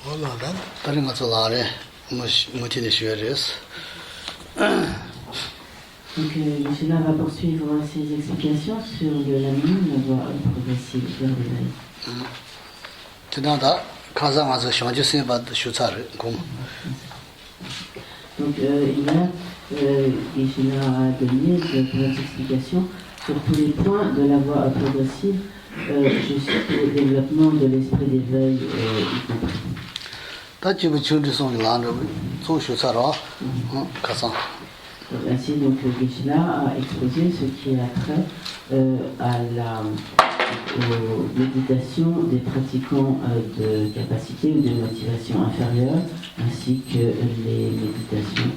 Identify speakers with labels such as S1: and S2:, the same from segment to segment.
S1: Voilà, 다른 거 좋아해. 뭐지 쉬어res.
S2: Donc, Michela va poursuivre ses explications sur la mine, la voie progressive vers l'éveil. Donc, Michela a donné de grandes explications sur tous les points de la voie progressive jusqu'au développement de l'esprit d'éveil y compris. Ainsi, donc, Geshe-la a exposé ce qui a trait aux méditations des pratiquants de capacité ou de motivation inférieure, ainsi que les méditations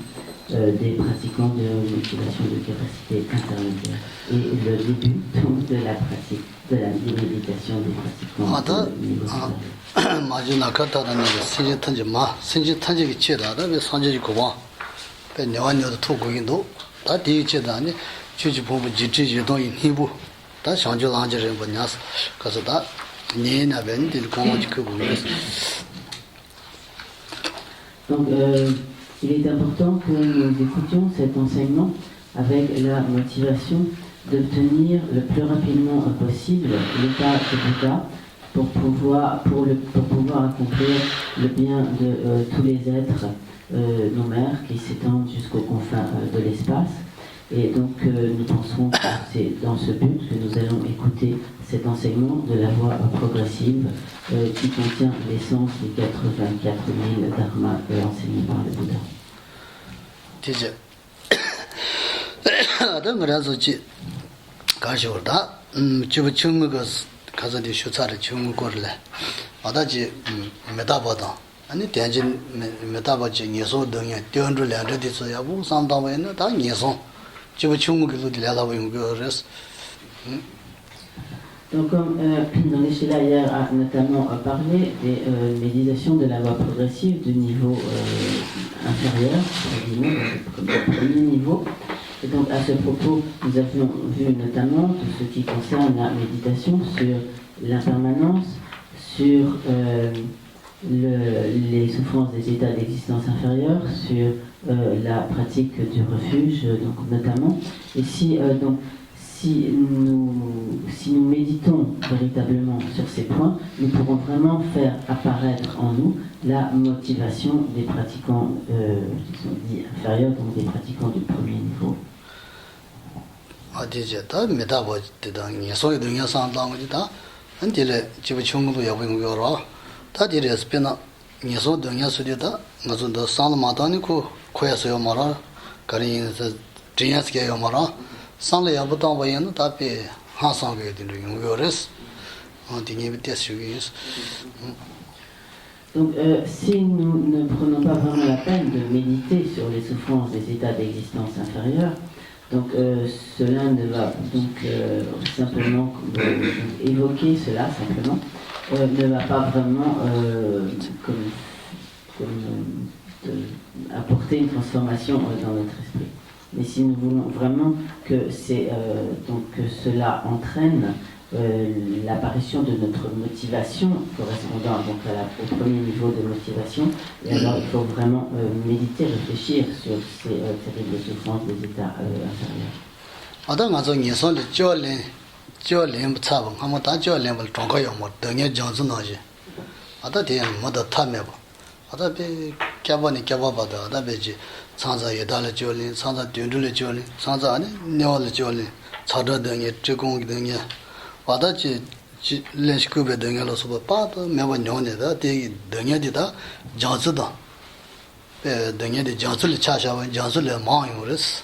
S2: des pratiquants de motivation de capacité intermédiaire. Et le début donc, de la pratique de la méditation des pratiquants de niveau supérieur.
S1: 내완녀도 토고인도 다 대체다니 주주부부 지지지도 인히부 다 상주랑저를 보냐스 가서 다 내나벤들 공원지 그 부분에서.
S2: Donc il est important que nous écoutions cet enseignement avec la motivation d'obtenir le plus rapidement possible l'état de Bouddha pour pouvoir accomplir le bien de tous les êtres nos mères qui s'étendent jusqu'aux confins de l'espace. Et donc nous pensons que c'est dans ce but que nous allons écouter cet enseignement de la voie progressive qui contient l'essence des 84 000 dharmas enseignés par le Bouddha.
S1: 아니 대진 메타바지 예소 등에 뛰어들 랜드디서 야부 상담에는 다 예소 지금 중국에도 들려다고 연구해서.
S2: Donc comme dans les Shila hier a notamment parlé des méditations de la voie progressive du niveau inférieur, comme le premier niveau. Et donc à ce propos, nous avions vu notamment tout ce qui concerne la méditation sur l'impermanence, sur les souffrances des états d'existence inférieure, sur la pratique du refuge, donc notamment. Et si nous méditons véritablement sur ces points, nous pourrons vraiment faire apparaître en nous la motivation des pratiquants qui sont dits inférieurs, donc des pratiquants du premier niveau. Donc, si nous ne prenons pas vraiment la peine de méditer sur les souffrances des états d'existence inférieure, donc cela ne va donc simplement évoquer cela simplement ne va pas vraiment apporter une transformation dans notre esprit. Mais si nous voulons vraiment que que cela entraîne l'apparition de notre motivation correspondant donc au premier niveau de motivation, et alors il faut vraiment méditer, réfléchir sur ces terribles souffrances des états inférieurs.
S1: 와다지 렌시쿠베 등에로서 빠도 매번 녀네다 대기 등에디다 장즈다 에 등에디 장즈를 차샤와 장즈를 마요레스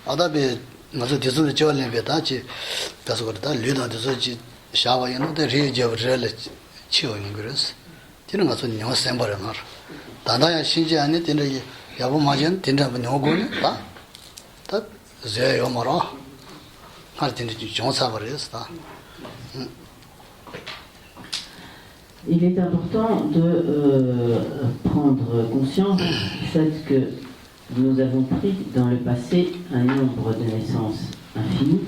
S1: 아다베 맞아 디즈를 저래베다지 그래서 그러다 류다도지 샤와이는데 리저를 치오는 그래서 되는 것은 녀 셈버려나 다다야 신지 안에 되는 야부 마전 된다면 녀고는 다 제요 말아
S2: Il est important de prendre conscience du fait que nous avons pris dans le passé un nombre de naissances infini,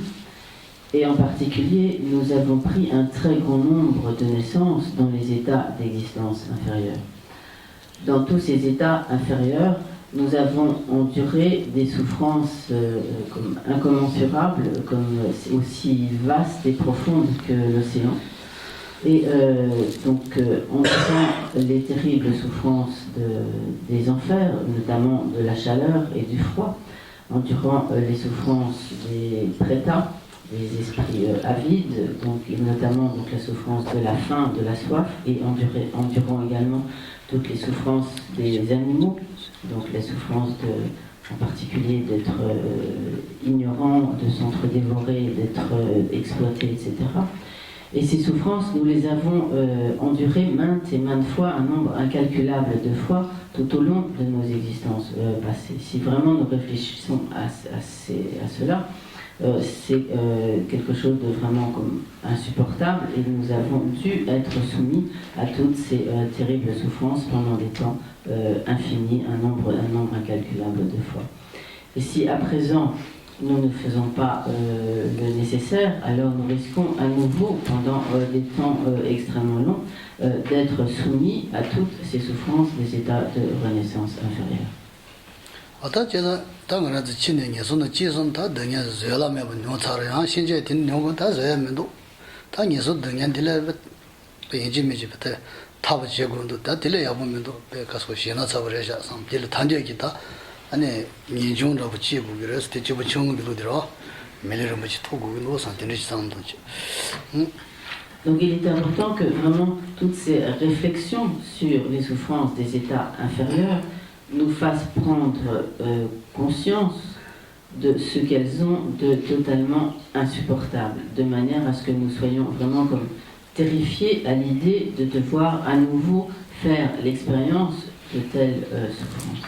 S2: et en particulier nous avons pris un très grand nombre de naissances dans les états d'existence inférieure. dans tous ces états inférieurs, nous avons enduré des souffrances comme incommensurables, comme aussi vastes et profondes que l'océan. Et on sent les terribles souffrances des enfers, notamment de la chaleur et du froid, endurant les souffrances des prétats, des esprits avides, notamment la souffrance de la faim, de la soif, et endurant également toutes les souffrances des animaux, donc la souffrance en particulier d'être ignorant, de s'entre-dévorer, d'être exploité, etc. Et ces souffrances, nous les avons endurées maintes et maintes fois, un nombre incalculable de fois, tout au long de nos existences passées. Si vraiment nous réfléchissons à cela, c'est quelque chose de vraiment comme insupportable, et nous avons dû être soumis à toutes ces terribles souffrances pendant des temps infinis, un nombre incalculable de fois. Et si à présent nous ne faisons pas le nécessaire, alors nous risquons à nouveau, pendant des temps extrêmement longs, d'être soumis à toutes ces souffrances des états de renaissance inférieure. Donc il est important que vraiment toutes ces réflexions sur les souffrances des états inférieurs nous fassent prendre conscience de ce qu'elles ont de totalement insupportable, de manière à ce que nous soyons vraiment comme terrifiés à l'idée de devoir à nouveau faire l'expérience de telles souffrances.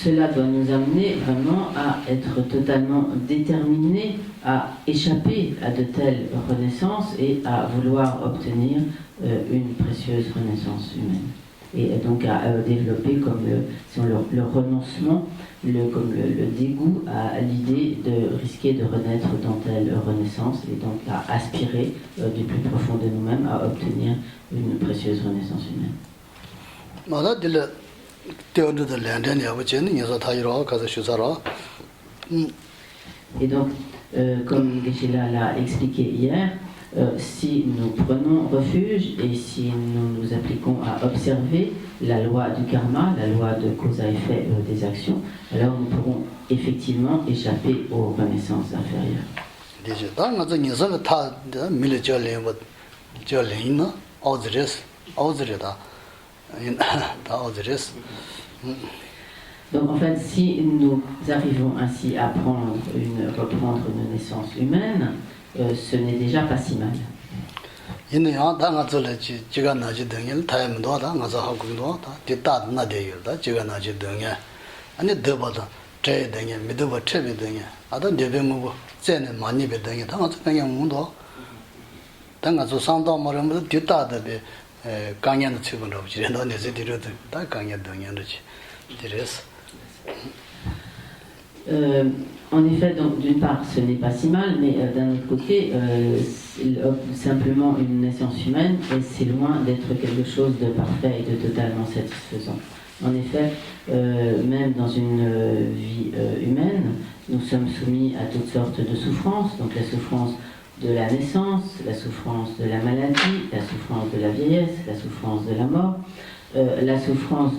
S2: Cela doit nous amener vraiment à être totalement déterminés à échapper à de telles renaissances et à vouloir obtenir une précieuse renaissance humaine. Et donc à développer comme le renoncement, le dégoût à l'idée de risquer de renaître dans telle renaissance, et donc à aspirer du plus profond de nous-mêmes à obtenir une précieuse renaissance humaine. Et donc, comme Geshe-la l'a expliqué hier, si nous prenons refuge et si nous nous appliquons à observer la loi du karma, la loi de cause à effet des actions, alors nous pourrons effectivement échapper aux renaissances inférieures. Donc en fait, si nous arrivons ainsi à reprendre une naissance humaine, ce n'est déjà pas si mal. En effet, donc d'une part, ce n'est pas si mal, mais d'un autre côté, simplement une naissance humaine, c'est loin d'être quelque chose de parfait et de totalement satisfaisant. En effet, même dans une vie humaine, nous sommes soumis à toutes sortes de souffrances, donc la souffrance de la naissance, la souffrance de la maladie, la souffrance de la vieillesse, la souffrance de la mort, la souffrance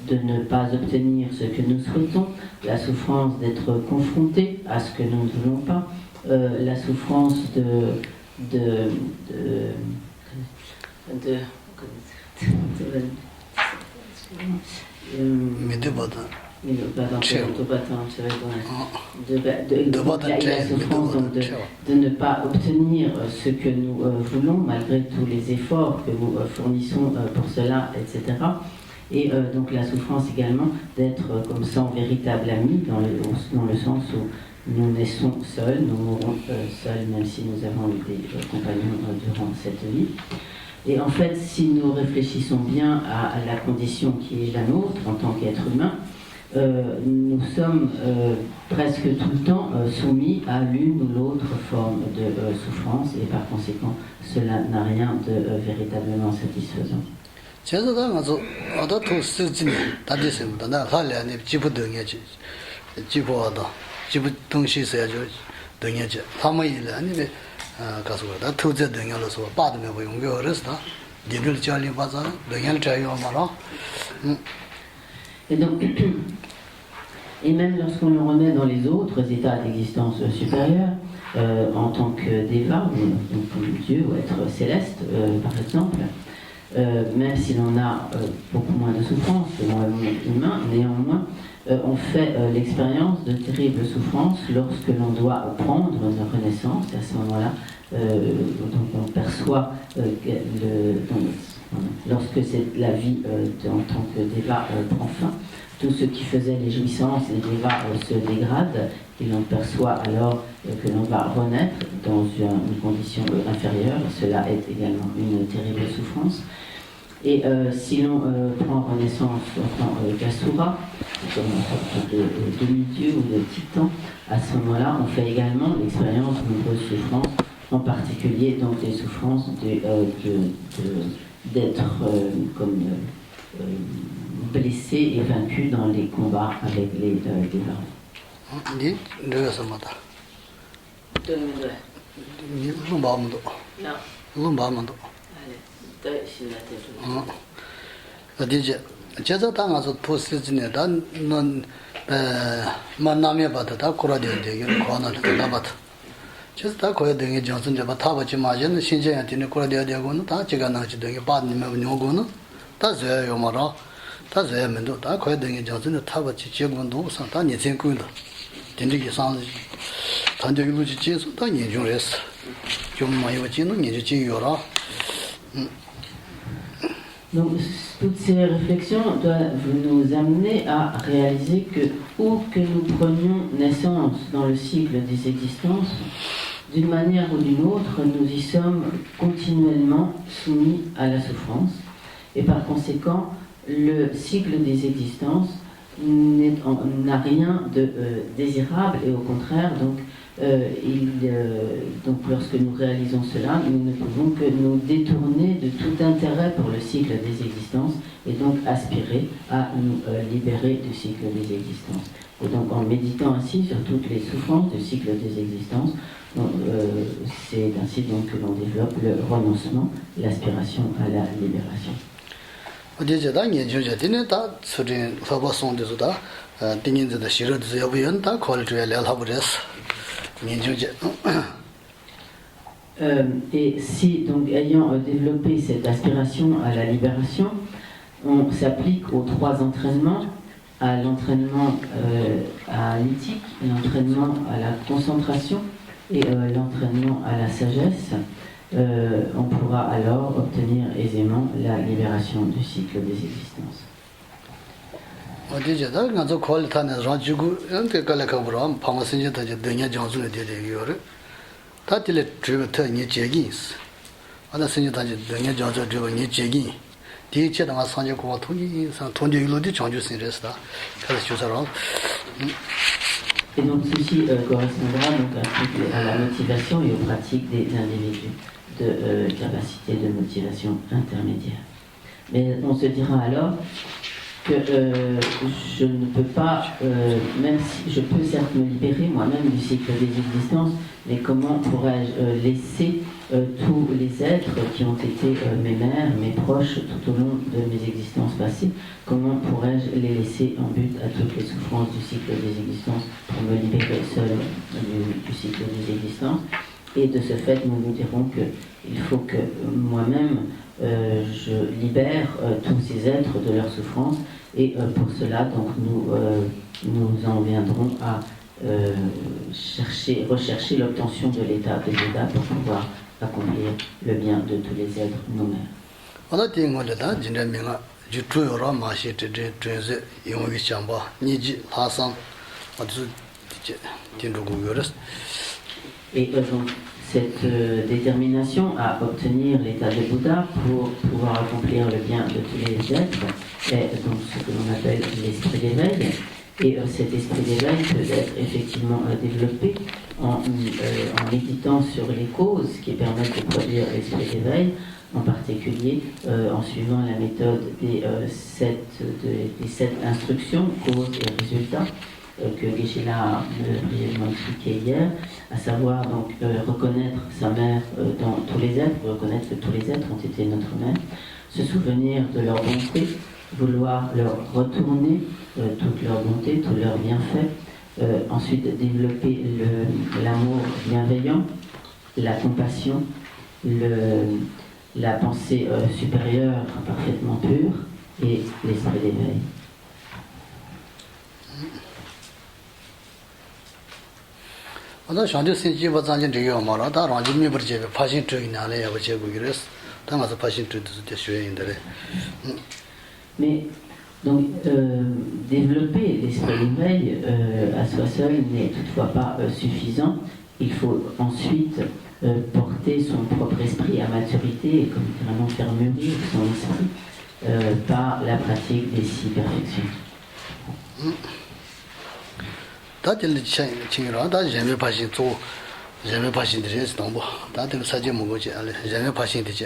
S2: de ne pas obtenir ce que nous souhaitons, la souffrance d'être confronté à ce que nous ne voulons pas, la souffrance de ne pas obtenir ce que nous voulons malgré tous les efforts que nous fournissons pour cela, etc. Et donc la souffrance également d'être comme sans véritable ami, dans le sens où nous naissons seuls, nous mourrons seuls, même si nous avons eu des compagnons durant cette vie. Et en fait, si nous réfléchissons bien à la condition qui est la nôtre en tant qu'être humain, nous sommes presque tout le temps soumis à l'une ou l'autre forme de souffrance, et par conséquent, cela n'a rien de véritablement satisfaisant.
S1: 제가 가서 어디 또 쓰지네. 다 됐습니다. 나 할래니 집부 등에지. 집부하다. 집부 동시 있어야죠. 등에지. 사무일 아니면 가서 다 투자 등에서 받으면 뭐 용거 그랬어. 니들 잘리 봐서 등에를 자요 말아.
S2: Et donc, et même lorsqu'on le remet dans les autres états d'existence supérieure, en tant que déva, donc comme Dieu ou être céleste, par exemple, même si l'on a beaucoup moins de souffrance que dans le monde humain, néanmoins, on fait l'expérience de terribles souffrances lorsque l'on doit prendre une renaissance. À ce moment-là, donc on perçoit lorsque la vie en tant que déva prend fin, tout ce qui faisait les jouissances, les dévas se dégrade, et l'on perçoit alors que l'on va renaître dans une condition inférieure. Cela est également une terrible souffrance. Et si l'on prend renaissance en tant qu'asura, comme une sorte de demi-dieu ou de titan, à ce moment-là, on fait également l'expérience de nombreuses souffrances, en particulier donc des souffrances d'être comme blessé et vaincu dans les combats avec les dévas.
S1: 제가 당가서 포스지네 단넌 만남에 받다 코라데데 이걸 권을 나받아 제가 다 거에 등에 정선 잡아 타버지 마전 신경이 되는 코라데데고는 다 제가 나지 등에 받으면 요거는 다 저요 말아 다 저면도 다 거에 등에 정선을 타버지 제군도 상다 니생군도 된지기 상지 단적이 루지 제소 다 연중했어 좀 많이 와지는 이제 지요라
S2: Donc, toutes ces réflexions doivent nous amener à réaliser que, où que nous prenions naissance dans le cycle des existences, d'une manière ou d'une autre, nous y sommes continuellement soumis à la souffrance. Et par conséquent, le cycle des existences n'a rien de désirable, et au contraire, donc lorsque nous réalisons cela, nous ne pouvons que nous détourner de tout intérêt pour le cycle des existences et donc aspirer à nous libérer du cycle des existences. Et donc en méditant ainsi sur toutes les souffrances du cycle des existences, c'est ainsi donc que l'on développe le renoncement, l'aspiration à la libération. Et si, donc, ayant développé cette aspiration à la libération, on s'applique aux trois entraînements, à l'entraînement à l'éthique, l'entraînement à la concentration et l'entraînement à la sagesse, on pourra alors obtenir aisément la libération du cycle des existences. Et donc ceci correspondra donc à la motivation et aux pratiques des individus de capacité de motivation intermédiaire. Mais on se dira alors que je ne peux pas, même si je peux certes me libérer moi-même du cycle des existences, mais comment pourrais-je laisser tous les êtres qui ont été mes mères, mes proches tout au long de mes existences passées, comment pourrais-je les laisser en but à toutes les souffrances du cycle des existences pour me libérer seul du cycle des existences? Et de ce fait, nous nous dirons qu'il faut que moi-même, je libère tous ces êtres de leurs souffrances, et pour cela, donc, nous en viendrons à rechercher l'obtention de l'état de Bouddha pour pouvoir accomplir le bien de tous les êtres nous-mêmes. Et donc, cette détermination à obtenir l'état de Bouddha pour pouvoir accomplir le bien de tous les êtres est donc ce que l'on appelle l'esprit d'éveil. Et cet esprit d'éveil peut être effectivement développé en méditant sur les causes qui permettent de produire l'esprit d'éveil, en particulier en suivant la méthode des 7 instructions, causes et résultats, que Geshe-la a brièvement expliqué hier, à savoir donc reconnaître sa mère dans tous les êtres, reconnaître que tous les êtres ont été notre mère, se souvenir de leur bonté, vouloir leur retourner toute leur bonté, tous leurs bienfaits, ensuite développer l'amour bienveillant, la compassion, la pensée supérieure parfaitement pure et l'esprit d'éveil.
S1: 어떤 현재 신지와 장진 되게 말아 다 랑지 미버제 파신 트이나래 야버제 고기레스 당가서 파신 트이도 되셔인데.
S2: Mais donc développer l'esprit d'éveil à soi seul n'est toutefois pas suffisant. Il faut ensuite porter son propre esprit à maturité et comme vraiment faire mûrir son esprit par la pratique des 6 perfections.
S1: 다들 친구라 다 재미 파신 또 재미 파신 드레스 너무 다들 사진 먹어지 알레 재미 파신 되지.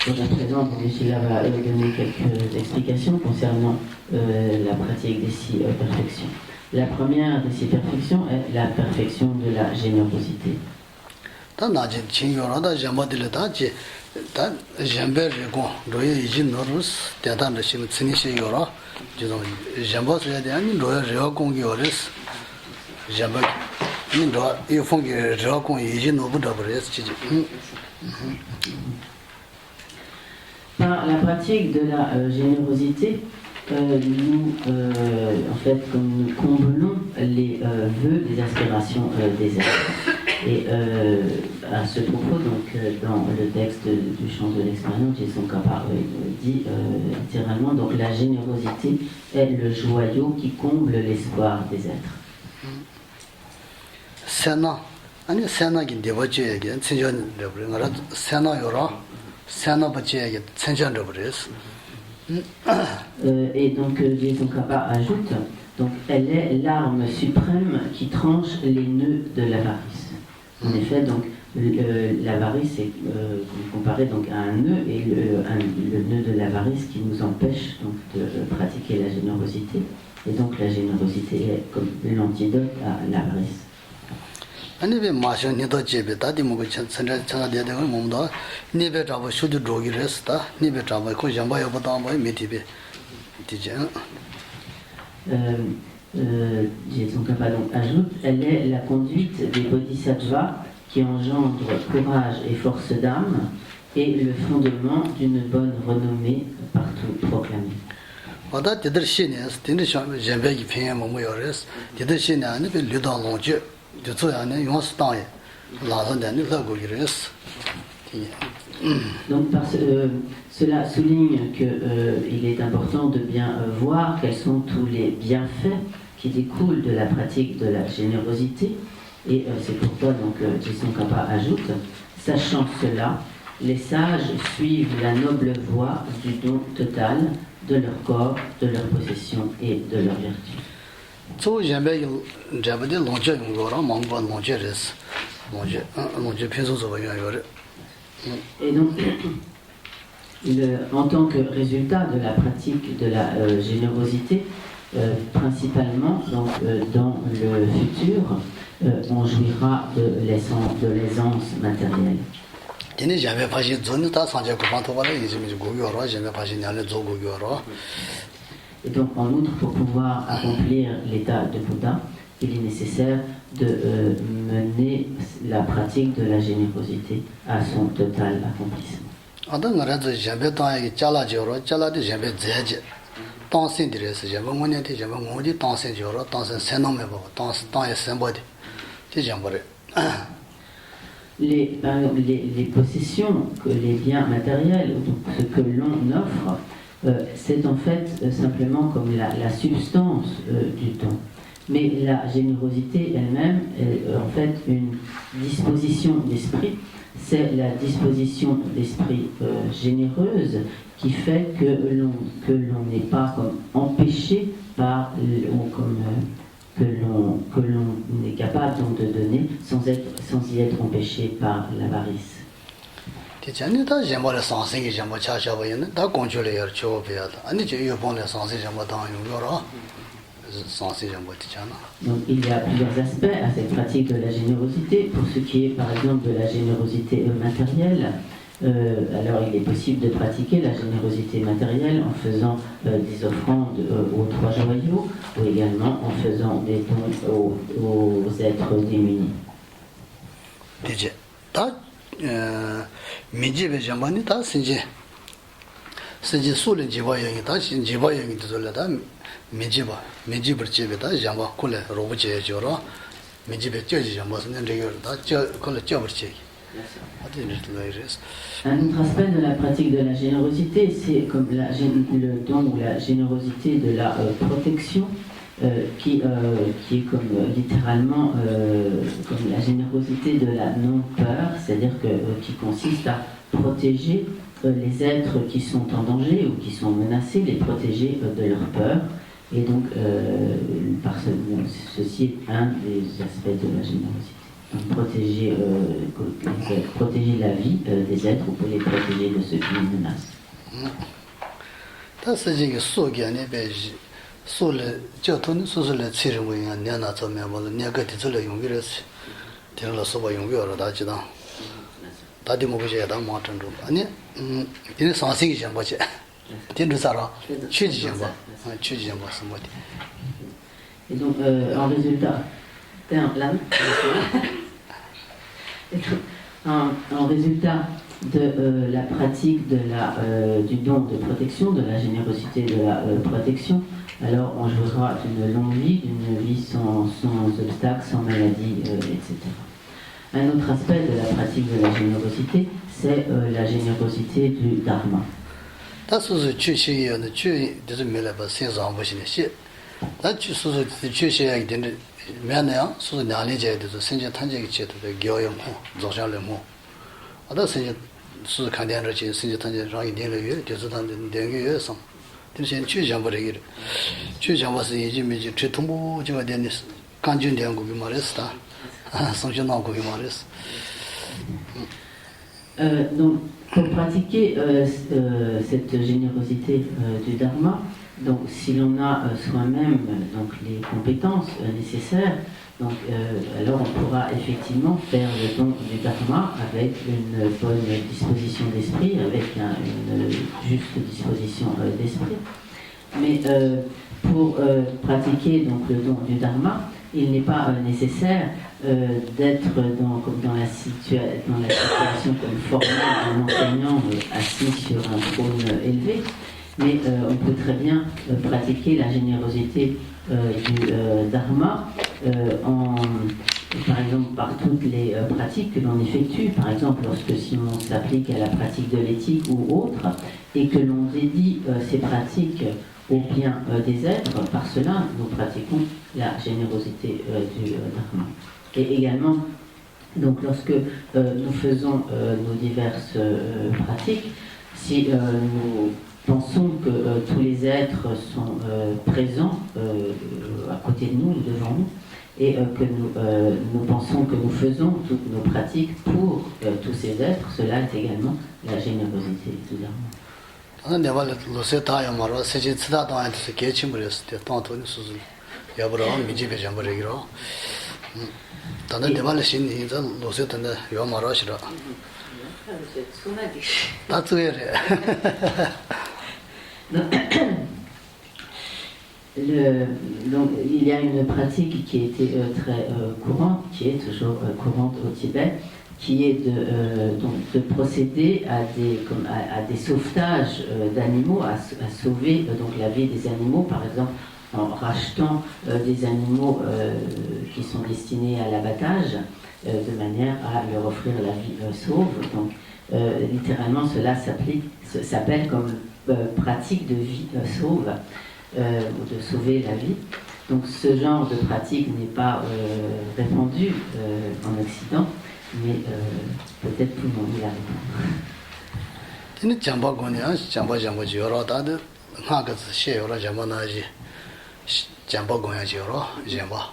S2: Donc à présent, Geshe-la va donner quelques explications concernant la pratique des 6 perfections. La première des 6 perfections est la perfection de la générosité.
S1: 다 나지 친구라다 재미들다지 다 잼베르고 로에 이진 노르스 대단한 심 스니시요라 지금 잼버스에 대한 로에 레어공기어레스 잼버 인도 이 fonds 레어공 이진 노부더버레스 지지.
S2: Par la pratique de la générosité, nous, en fait, comme nous comblons les vœux, les aspirations des êtres. Et à ce propos, donc, dans le texte du chant de l'expérience, Tsongkhapa dit littéralement, donc la générosité est le joyau qui comble l'espoir des êtres.
S1: 세나 아니 세나긴 되버지에게 천천히 그래 세나요라 세나 버지에게 천천히 버렸어.
S2: Et donc Tsongkhapa ajoute, donc elle est l'arme suprême qui tranche les nœuds de l'avarice. En effet, donc l'avarice est comparé donc à un nœud et le nœud de l'avarice qui nous empêche donc de pratiquer la générosité. Et donc la générosité est comme l'antidote à l'avarice.
S1: 아니 왜 마셔 니도 집에 다디 먹고 천천히 되는 몸도 니베 잡아 수도 drogires다 니베 잡아 그 잠바여 보다 뭐 미티베 디제.
S2: Tsongkhapa donc ajoute, elle est la conduite des bodhisattvas qui engendre courage et force d'âme et le fondement d'une bonne renommée partout proclamée.
S1: 와다 디들 신에 스틴데 젬베기 편에 뭐 요레스 디들 신에 아니 그 류당 농지 저쪽에 용스 땅에 라선데 라고기레스.
S2: Donc cela souligne qu'il est important de bien voir quels sont tous les bienfaits qui découlent de la pratique de la générosité. Et c'est pourquoi donc Tsongkhapa ajoute, sachant cela, les sages suivent la noble voie du don total de leur corps, de leur possession et de leur vertu. Et donc, en tant que résultat de la pratique de la générosité, principalement donc, dans le futur, on jouira de l'aisance matérielle. Et donc, en outre, pour pouvoir accomplir l'état de Bouddha, il est nécessaire de mener la pratique de la générosité à son total accomplissement. Les possessions, les biens matériels, donc ce que l'on offre, c'est en fait simplement comme la substance du don. Mais la générosité elle-même est en fait une disposition d'esprit. C'est la disposition d'esprit généreuse qui fait que l'on n'est pas comme empêché par, que l'on est capable donc de donner sans y être empêché par l'avarice.
S1: Tichani ta jambale sansingi jamba chashaba yana ta conchole yar chobe ani je yobonle sansi jamba ta yoro sansi jamba tichana.
S2: Donc il y a plusieurs aspects à cette pratique de la générosité. Pour ce qui est par exemple de la générosité matérielle, alors il est possible de pratiquer la générosité matérielle en faisant des offrandes aux trois joyaux ou également en faisant des dons aux êtres démunis.
S1: Tije ta mijibe jambani ta sinje sule jiba yangi ta jiba yangi tuzole ta mijibar chebe ta jamba kule robu cheye joro mijibe choji jamba sinen reyor ta kule chobar cheye.
S2: Un autre aspect de la pratique de la générosité, c'est comme le don ou la générosité de la protection, qui est comme littéralement comme la générosité de la non-peur, c'est-à-dire qui consiste à protéger les êtres qui sont en danger ou qui sont menacés, les protéger de leur peur. Et donc, ceci est un des aspects de la générosité. Protéger la vie des êtres ou pour les protéger de ceux qui les menacent. Et donc, en résultat, en résultat de la pratique du don de protection, de la générosité de la protection, alors on jouera d'une longue vie, d'une vie sans obstacles, sans maladie, etc. Un autre aspect de la pratique de la générosité, c'est la générosité du dharma.
S1: 면에요. 소소 나리제도 생제 탄제기 제도 교용 조장을 아다 생제 수 간단한 지 생제 탄제 라이 되는就是他的dengue上就是去讲不这个去讲我是已经没就这通不就点的干净点过给马来斯坦送去闹过给马来斯
S2: Donc, pour pratiquer cette générosité du dharma, donc si l'on a soi-même donc les compétences nécessaires, donc alors on pourra effectivement faire le don du dharma avec une bonne disposition d'esprit, avec une juste disposition d'esprit. Mais pour pratiquer donc le don du dharma, il n'est pas nécessaire d'être dans la situation comme formel d'un enseignant assis sur un trône élevé, mais on peut très bien pratiquer la générosité du dharma par exemple par toutes les pratiques que l'on effectue, par exemple si on s'applique à la pratique de l'éthique ou autre, et que l'on dédie ces pratiques au bien des êtres, par cela nous pratiquons la générosité du dharma. Et également, donc lorsque nous faisons nos diverses pratiques, si nous pensons que tous les êtres sont présents à côté de nous, devant nous, et que nous pensons que nous faisons toutes nos pratiques pour tous ces êtres, cela est également la générosité du dharma.
S1: 내가 로세타야 말아 세제 치다도한테 개침 버렸을 때 돈이 수술 여보로 미집에 좀 버리기로 다른 데발 신이 이제 로세탄데 요 말아시라 다츠에래
S2: Donc, il y a une pratique qui était très courante, qui est toujours courante au Tibet, qui est de procéder à des sauvetages d'animaux, à sauver donc la vie des animaux, par exemple en rachetant des animaux qui sont destinés à l'abattage, de manière à leur offrir la vie sauve. Donc, littéralement, cela s'appelle comme pratique de vie sauve, ou de sauver la vie. Donc, ce genre de pratique n'est pas répandu en Occident, mais peut-être tout le monde y arrive.
S1: 근데 잠바고냐 잠바지 여러다들 하가스 셰여라 잠바나지 잠바고야지 여러 잠바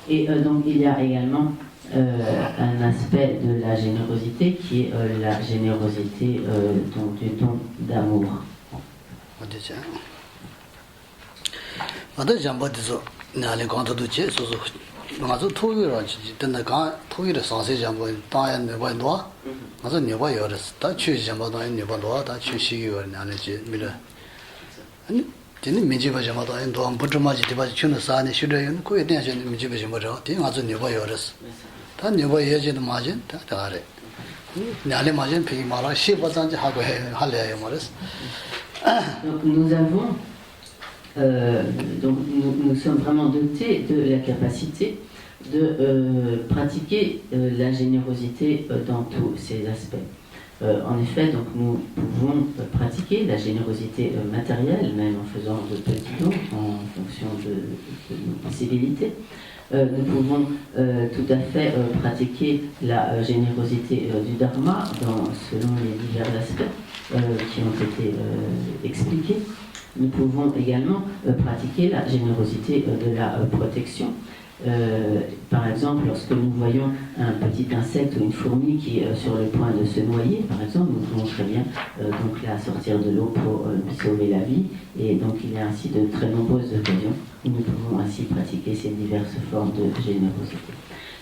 S2: Et donc il y a également un aspect de la générosité qui est la générosité donc du don d'amour.
S1: 어디지? 어디 잠버디서 나래 건도도 제소소 맞아 토요일에 진짜 가 토요일에 상세 잠버 다야 네번도 맞아 네번 열었어 다 취지 잠버도 네번도 다 취시기 원하는지 밀어 아니 되는 민지바 잠버도 도 부주마지 디바 추는 사네 쉬려는 거에 대한 민지바 잠버죠 대 맞아 네번 열었어 다 네번 예지는 맞은 다 다래 나래 맞은 비기 말아 시바잔지 하고 해 할래요 말았어.
S2: Donc nous sommes vraiment dotés de la capacité de pratiquer la générosité dans tous ses aspects. En effet, donc nous pouvons pratiquer la générosité matérielle, même en faisant de petits dons en fonction de nos possibilités. Nous pouvons tout à fait pratiquer la générosité du dharma selon les divers aspects qui ont été expliqués. Nous pouvons également pratiquer la générosité de la protection. Par exemple, lorsque nous voyons un petit insecte ou une fourmi qui est sur le point de se noyer, par exemple, nous pouvons très bien donc la sortir de l'eau pour sauver la vie. Et donc il y a ainsi de très nombreuses occasions où nous pouvons ainsi pratiquer ces diverses formes de générosité.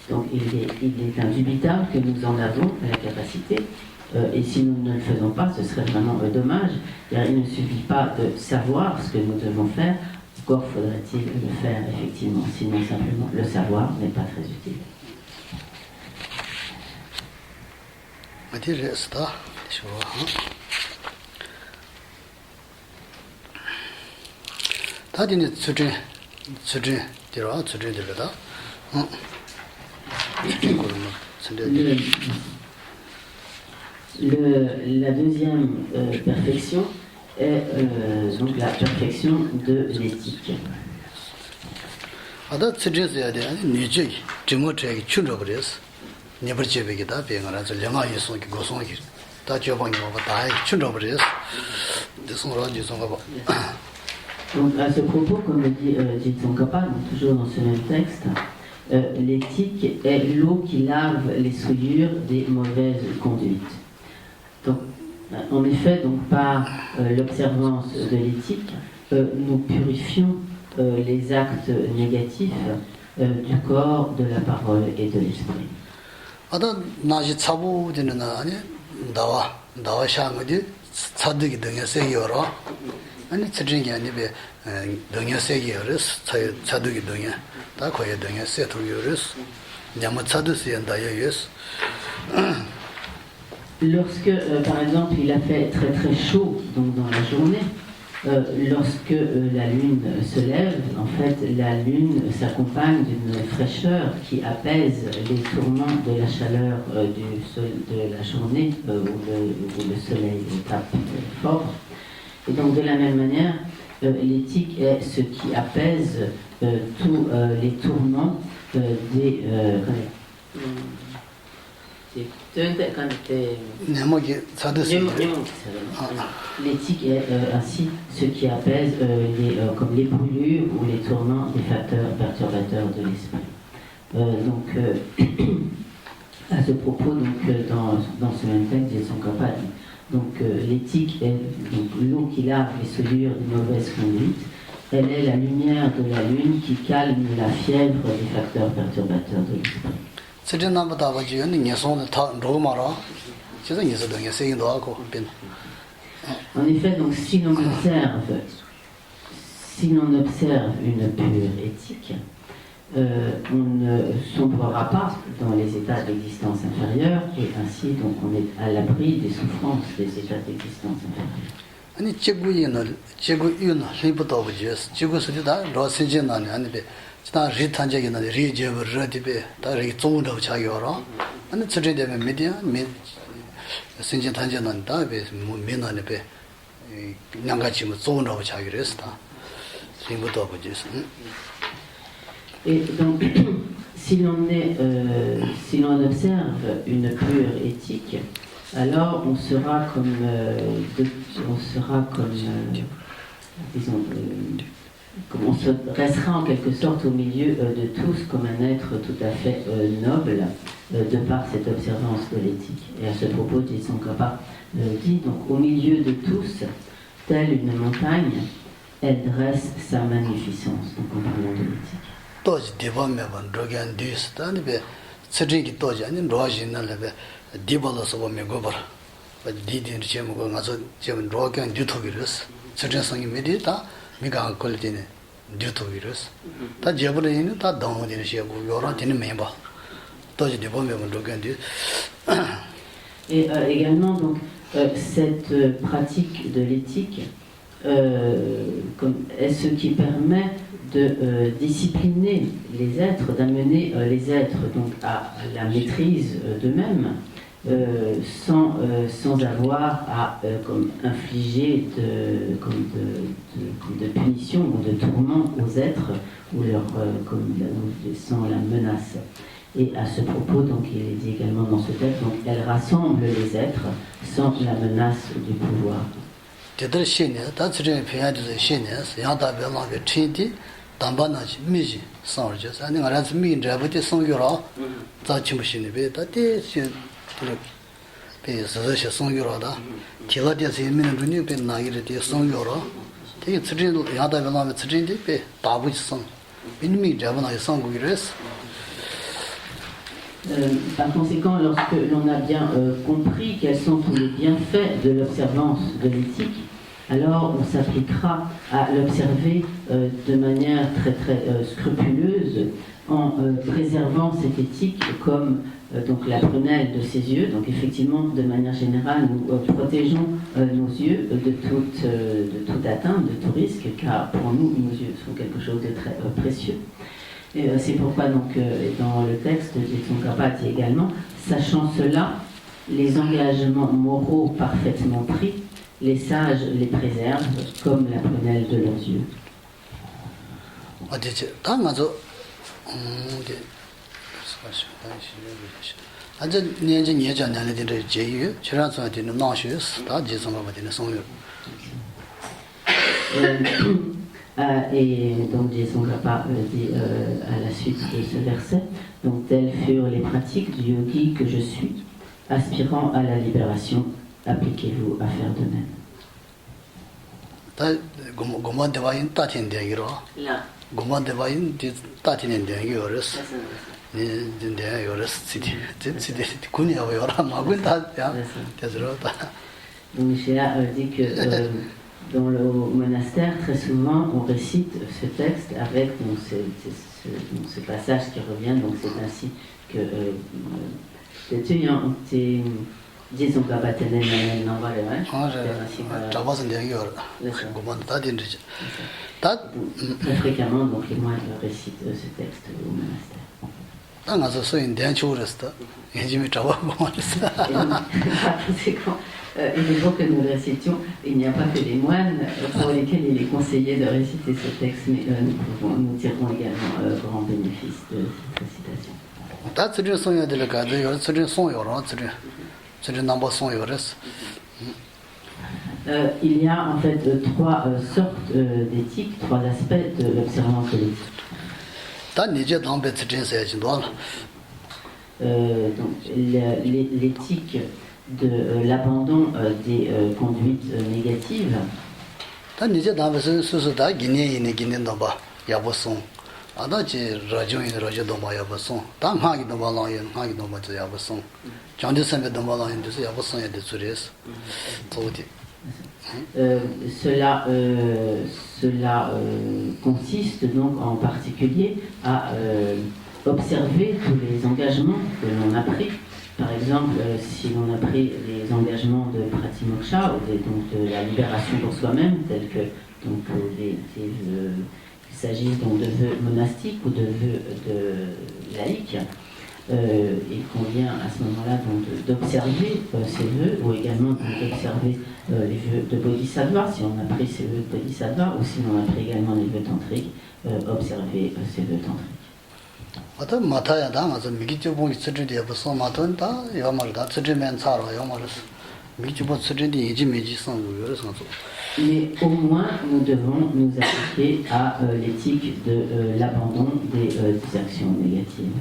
S2: Donc il est indubitable que nous en avons la capacité. Et si nous ne le faisons pas, ce serait vraiment dommage, car il ne suffit pas de savoir ce que nous devons faire, encore faudrait-il le faire effectivement, sinon simplement le savoir n'est pas très utile. La deuxième perfection est donc la perfection de l'éthique. Donc à ce propos, comme le dit Tsongkhapa, donc toujours dans ce même texte, l'éthique est l'eau qui lave les souillures des mauvaises conduites. Donc, en effet, donc, par l'observance de l'éthique, nous purifions les actes négatifs du corps, de la parole et de l'esprit. Lorsque, par exemple, il a fait très très chaud donc dans la journée, lorsque la lune se lève, en fait, la lune s'accompagne d'une fraîcheur qui apaise les tourments de la chaleur de la journée où le soleil tape fort. Et donc, de la même manière, l'éthique est ce qui apaise tous les tourments l'éthique est ainsi ce qui apaise comme les brûlures ou les tourments des facteurs perturbateurs de l'esprit. À ce propos, donc, dans ce même texte, Tsongkhapa dit donc l'éthique est l'eau qui lave les souillures de mauvaise conduite. Elle est la lumière de la lune qui calme la fièvre des facteurs perturbateurs de l'esprit. En effet, donc si l'on observe une pure éthique, on ne sombrera pas dans les états d'existence inférieure et ainsi donc on est à l'abri des souffrances des états d'existence inférieure.
S1: 아니 제구이는 제구이는 리부터 보지스 제구스디다 로세진나니 아니베 다 리탄적이나 리제버 러디베 다 리 좋은다고 자기어라 아니 저제되면 미디어 미 신진 탄전은 다베 미나네베 냥같이 뭐 좋은다고 자기를 했다 리부터 보지스.
S2: Et donc si l'on observe une pure éthique, alors on sera comme disons on se restera en quelque sorte au milieu de tous comme un être tout à fait noble de par cette observance de l'éthique. Et à ce propos, Tsongkhapa dit donc au milieu de tous, telle une montagne, elle dresse sa magnificence. Donc en parlant de l'éthique.
S1: Toji diva meban drogan dis tani be tsidringi toji ani roji na lebe diva la soba me gobar ba di din chemu go ngaso chemu drogan ditho virus tsidrin sangi me di ta mi ga kol dine ditho virus ta jebule ni ta dong din she go yoro din me ba toji diva meban drogan dis.
S2: Et également donc cette pratique de l'éthique est ce qui permet de discipliner les êtres, d'amener les êtres donc à la maîtrise d'eux-mêmes, sans avoir à infliger de punition ou de tourment aux êtres ou sans la menace. Et à ce propos, donc, il est dit également dans ce texte, donc, elle rassemble les êtres sans la menace du pouvoir. Par conséquent, lorsque l'on a bien compris quels sont tous les bienfaits de l'observance de l'éthique, alors on s'appliquera à l'observer de manière très très scrupuleuse en préservant cette éthique comme donc la prunelle de ses yeux. Donc effectivement, de manière générale, nous protégeons nos yeux de toute atteinte, de tout risque, car pour nous, nos yeux sont quelque chose de très précieux. C'est pourquoi donc dans le texte, Tsongkhapa dit également, sachant cela, les engagements moraux parfaitement pris, les sages les préservent comme la prunelle de leurs yeux. Et donc Tsongkhapa dit à la suite de ce verset, donc telles furent les pratiques du yogi que je suis, aspirant à la libération, appliquez-vous à faire de même. Là. Michela dit que dans le monastère, très souvent, on récite ce texte avec donc, ce passage qui revient. Donc c'est ainsi que Tsongkhapa tenen n'envoie très fréquemment, donc les moines récitent ce texte au monastère. Par conséquent, il faut que nous le récitions. Il n'y a pas que les moines pour lesquels il est conseillé de réciter ce texte, mais nous tirerons également grand bénéfice de cette récitation. Il y a en fait trois sortes d'éthique, trois aspects de l'observance de l'éthique. Donc l'éthique de l'abandon des conduites négatives. Cela consiste donc en particulier à observer tous les engagements que l'on a pris. Par exemple, si l'on a pris les engagements de Pratimoksha, donc de la libération pour soi-même, tels que donc, qu'il s'agisse donc de vœux monastiques ou de vœux de laïcs, il convient à ce moment-là d'observer ces vœux, ou également d'observer les vœux de Bodhisattva, si on a pris ces vœux de Bodhisattva, ou si on a pris également les vœux tantriques, observer ces vœux tantriques. Mais au moins, nous devons nous appliquer à l'éthique de l'abandon des actions négatives.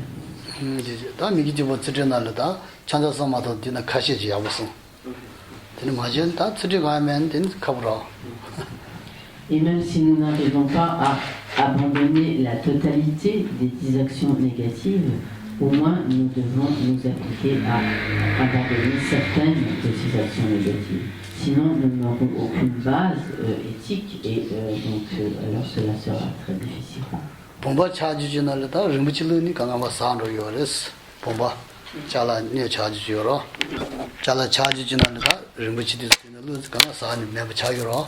S2: Et même si nous n'arrivons pas à abandonner la totalité des 10 actions négatives, au moins nous devons nous appliquer à abandonner certaines de ces actions négatives. Sinon, nous n'aurons aucune base éthique et donc alors cela sera très difficile.
S1: Pomba charge da rimbuchiluni kangama sandro yores pomba chala ne charge yoro chala charge jinal da rimbuchidi lu kanga sani me ba chayoro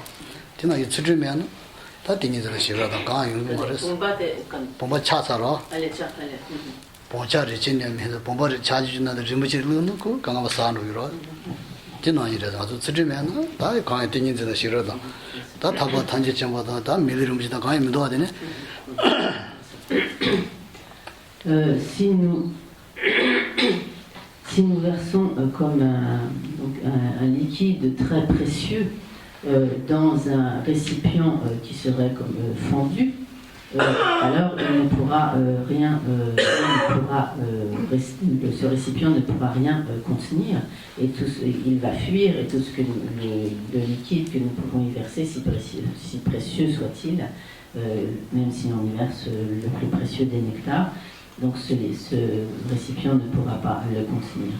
S1: tina yitsudmen da tingi zara shira da gang yung mores pomba chasaro pomba richin ne me pomba charge jinal rimbuchiluni ko kangama sandro yoro tina yire da zu tsudmen da gang tingi zara shira da tabo tanji chamba da me rimbuchida gang me do de ne
S2: si nous versons comme un liquide très précieux dans un récipient qui serait comme fendu, alors il ne pourra ce récipient ne pourra rien contenir et il va fuir et tout ce que le liquide que nous pouvons y verser, si précieux soit-il, même si on y verse le plus précieux des nectars, donc ce récipient ne pourra pas le contenir.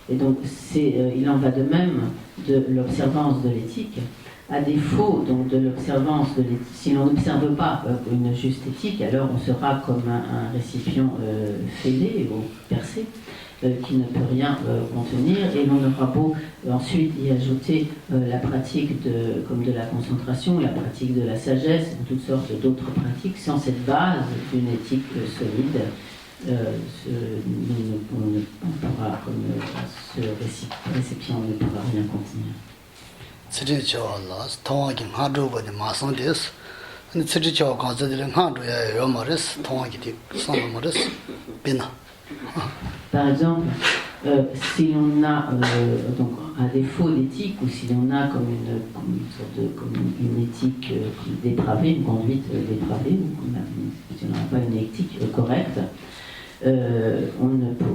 S2: Et donc il en va de même de l'observance de l'éthique. À défaut donc de l'observance de l'éthique, si l'on n'observe pas une juste éthique, alors on sera comme un récipient fêlé ou percé, qui ne peut rien contenir, et l'on aura beau ensuite y ajouter la pratique comme de la concentration, la pratique de la sagesse, toutes sortes d'autres pratiques, sans cette base d'une éthique solide, on pourra, comme ce récipient ne pourra rien contenir. Par exemple, si l'on a, donc à défaut d'éthique, ou si l'on a comme une éthique dépravée, une conduite dépravée, ou si on n'a pas une éthique correcte, on ne peut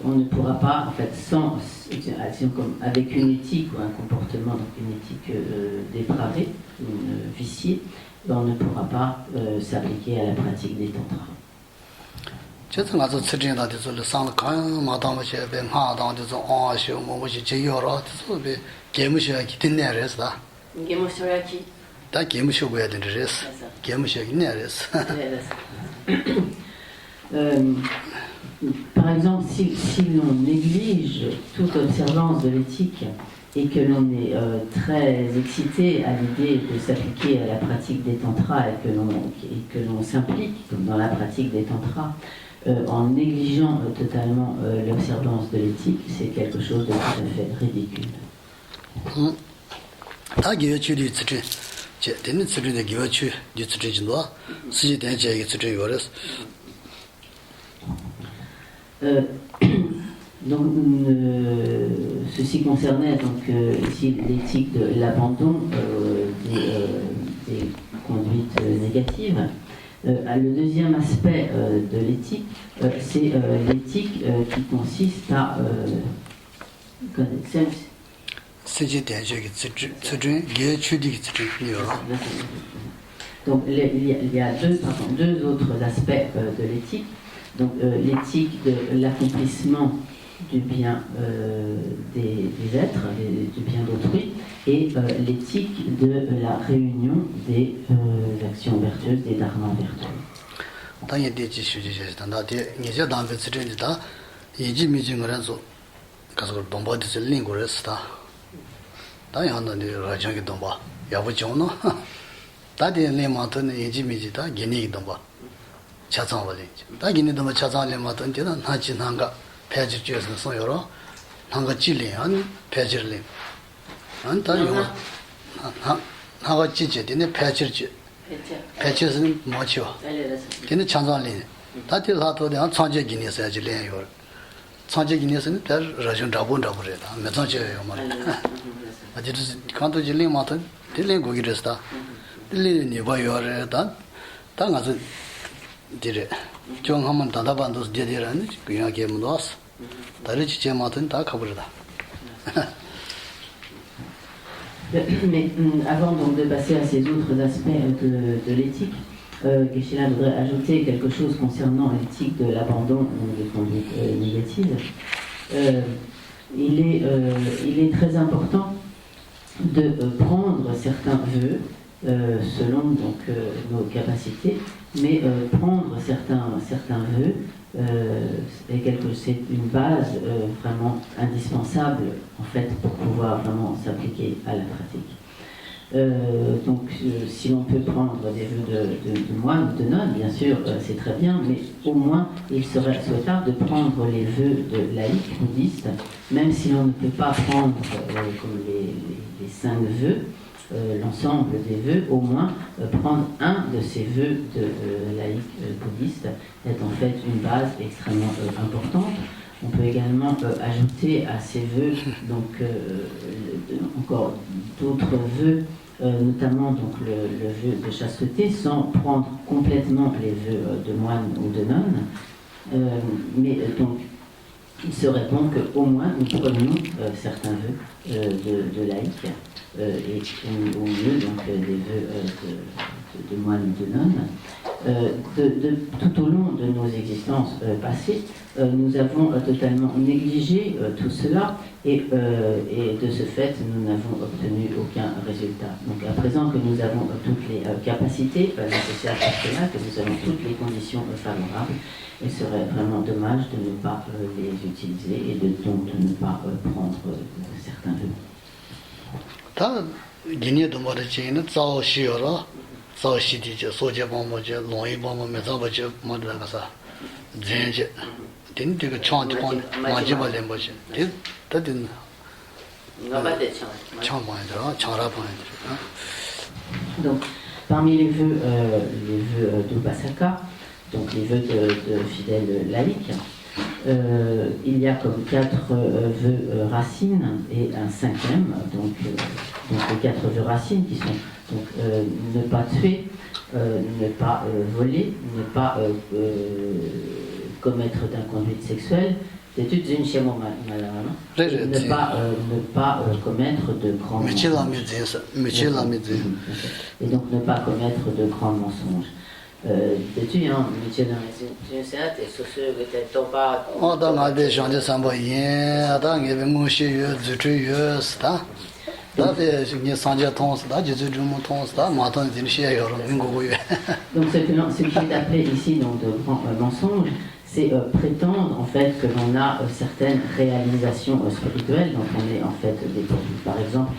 S2: on ne pourra pas, en fait, avec une éthique ou un comportement, donc une éthique dépravée, viciée, on ne pourra pas s'appliquer à la pratique des tantras. Par exemple, si l'on néglige toute observance de l'éthique et que l'on est très excité à l'idée de s'appliquer à la pratique des tantras et que l'on s'implique comme dans la pratique des tantras en négligeant totalement l'observance de l'éthique, c'est quelque chose de tout à fait ridicule. Donc, ceci concernait donc ici l'éthique de l'abandon des conduites négatives. Le deuxième aspect de l'éthique, c'est l'éthique qui consiste à connaître. Donc il y a deux autres aspects de l'éthique. Donc l'éthique de l'accomplissement du bien des êtres, du bien d'autrui, et l'éthique de la réunion des actions vertueuses, des dharmas vertueux.
S1: 배치는 뭐죠? 근데 찬장리 다들 하도데 찬제 기내서 지래요. 찬제 기내서는 별 라전 잡은다. 매장제요 말. 아주 간도 질리 마튼 들린 고기랬다. 들리니 봐요래다. 당아서 dire 좀 한번 다다반도 제대로는 그냥 게임도 왔어. 다른 지체 마튼 다 가버리다.
S2: Mais avant donc de passer à ces autres aspects de l'éthique, Geshe-la voudrait ajouter quelque chose concernant l'éthique de l'abandon des conduites négatives. Il est très important de prendre certains vœux selon donc, nos capacités, mais prendre certains vœux c'est une base vraiment indispensable en fait pour pouvoir vraiment s'appliquer à la pratique. Donc si l'on peut prendre des vœux de moine ou de nonne, bien sûr c'est très bien, mais au moins il serait souhaitable de prendre les vœux de laïcs bouddhistes, même si l'on ne peut pas prendre comme les 5 vœux, l'ensemble des vœux, au moins prendre un de ces vœux de laïcs bouddhistes est en fait une base extrêmement importante. On peut également ajouter à ces vœux donc encore d'autres vœux, notamment donc le vœu de chasteté, sans prendre complètement les vœux de moine ou de nonne, mais donc il serait bon qu'au moins nous prenions certains vœux de laïcs. Et au mieux donc des vœux de moines ou de nonnes. Tout au long de nos existences passées, nous avons totalement négligé tout cela et de ce fait, nous n'avons obtenu aucun résultat. Donc à présent que nous avons toutes les capacités nécessaires à cela, que nous avons toutes les conditions favorables, il serait vraiment dommage de ne pas les utiliser et donc de ne pas prendre certains vœux.
S1: 다 기니에 도 말이지는 자오시어라 자오시디제 소제범모제 로이범모 메자버제 뭐라가서 젠제 딘디가 총한테 마지막에 뭐지 다든 총만들어 총라방들
S2: Donc parmi les vœux d'Upasaka, donc les vœux de fidèles laïcs, il y a comme 4 vœux racines et un 5e, donc les 4 vœux racines qui sont donc, ne pas tuer, ne pas voler, ne pas commettre d'inconduite sexuelle, ne pas commettre de grands mensonges. Et donc ne pas commettre de grands mensonges. Donc ce qui est appelé ici donc, de grands mensonges, c'est prétendre en fait que l'on a certaines réalisations spirituelles, donc on est en fait dépourvu. Par exemple,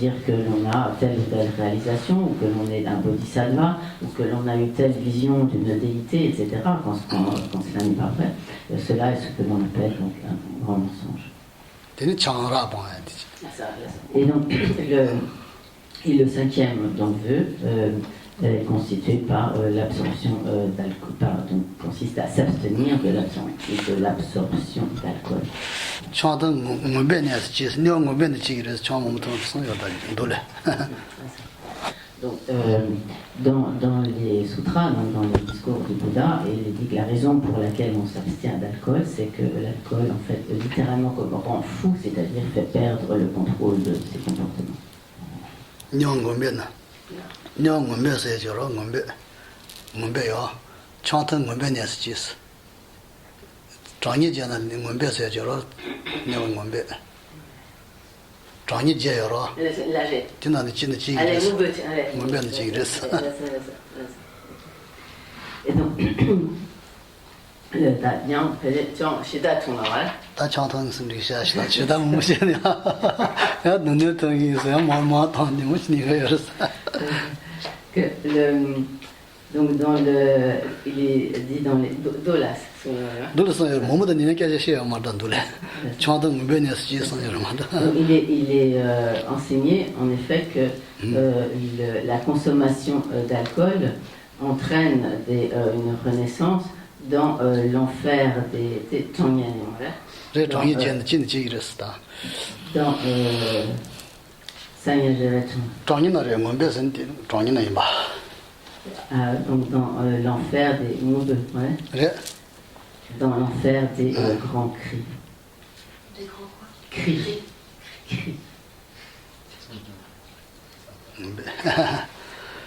S2: dire que l'on a telle ou telle réalisation, ou que l'on est un bodhisattva, ou que l'on a eu telle vision d'une déité, etc., quand cela n'est pas vrai. Cela est ce que l'on appelle donc un grand mensonge. Et donc, le 5e donc, vœu est constitué par l'absorption d'alcool, donc consiste à s'abstenir de l'absorption d'alcool. Donc, dans les sutras, donc dans les discours du Bouddha, il est dit que la raison pour laquelle on s'abstient d'alcool, c'est que l'alcool, en fait, littéralement comme rend fou, c'est-à-dire fait perdre le contrôle de ses comportements. Et donc, Donc dans le, il est dit dans les dolas.
S1: Dole son momo da nine kaje she ma dan dole. Chwada ngbe ne si son yo ma da.
S2: Il est enseigné en effet que la consommation d'alcool entraîne une renaissance dans l'enfer des Tongyan.
S1: Re Tongyi jen jin ji res da.
S2: Dans Sanya Jeretum.
S1: Tongyi na re ngbe sen Tongyi na ba.
S2: Donc dans l'enfer des Moudeux, ouais. Dans l'enfer des grands cris.
S3: Des grands quoi?
S2: Cris.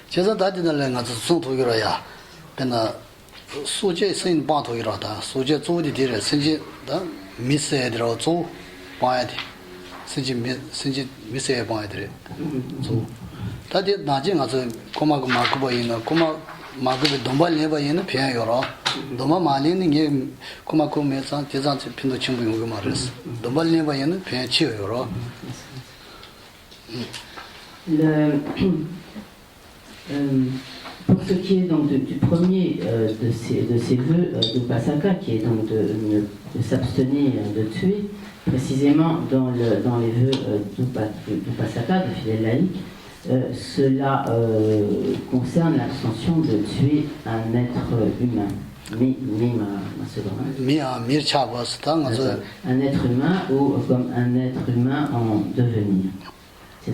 S1: 제가 다디는 가 송토기로야. 근데 소제 신 바토기로다. 소제 조디 디레 신지 다 미세드로 조 봐야 돼. 신지 미세 봐야 돼. 조 다디 나중에 가서 고마고 마고 보이는 고마 마고 동발 내봐 있는 편이요로. 너무 많이는 게 고마고 매상 대장 핀도 친구 이거 말했어. 동발 내봐 있는 편 치요로.
S2: Pour ce qui est donc du premier de ces vœux de Pasaka, qui est donc de s'abstenir de tuer, précisément dans les vœux du Pasaka, de fidèles laïcs, cela concerne l'abstention de tuer un être humain. Un être humain ou comme un être humain en devenir. C'est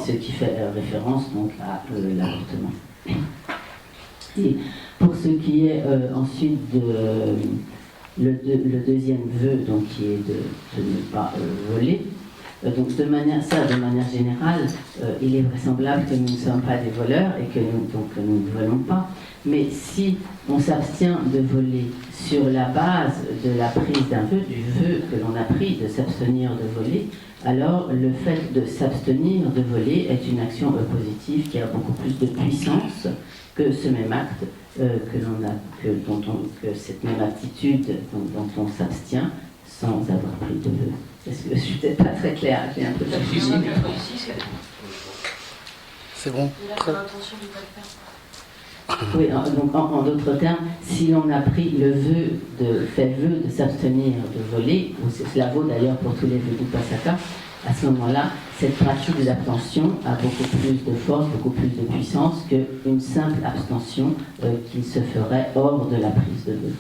S2: ce qui fait référence donc à l'avortement. Et pour ce qui est ensuite le deuxième vœu, donc qui est de ne pas voler, donc de manière générale, il est vraisemblable que nous ne sommes pas des voleurs et que nous ne volons pas. Mais si on s'abstient de voler sur la base de la prise d'un vœu, du vœu que l'on a pris de s'abstenir de voler, alors le fait de s'abstenir de voler est une action positive qui a beaucoup plus de puissance que ce même acte que cette même attitude dont on s'abstient sans avoir pris de vœu. Est-ce que je suis peut-être pas très claire? J'ai un peu
S1: c'est bon.
S3: L'intention de ne pas le faire.
S2: Oui, donc en d'autres termes, si l'on a pris le vœu de s'abstenir de voler, ou cela vaut d'ailleurs pour tous les vœux du Pasaka, à ce moment-là, cette pratique d'abstention a beaucoup plus de force, beaucoup plus de puissance qu'une simple abstention qui se ferait hors de la prise de vœu.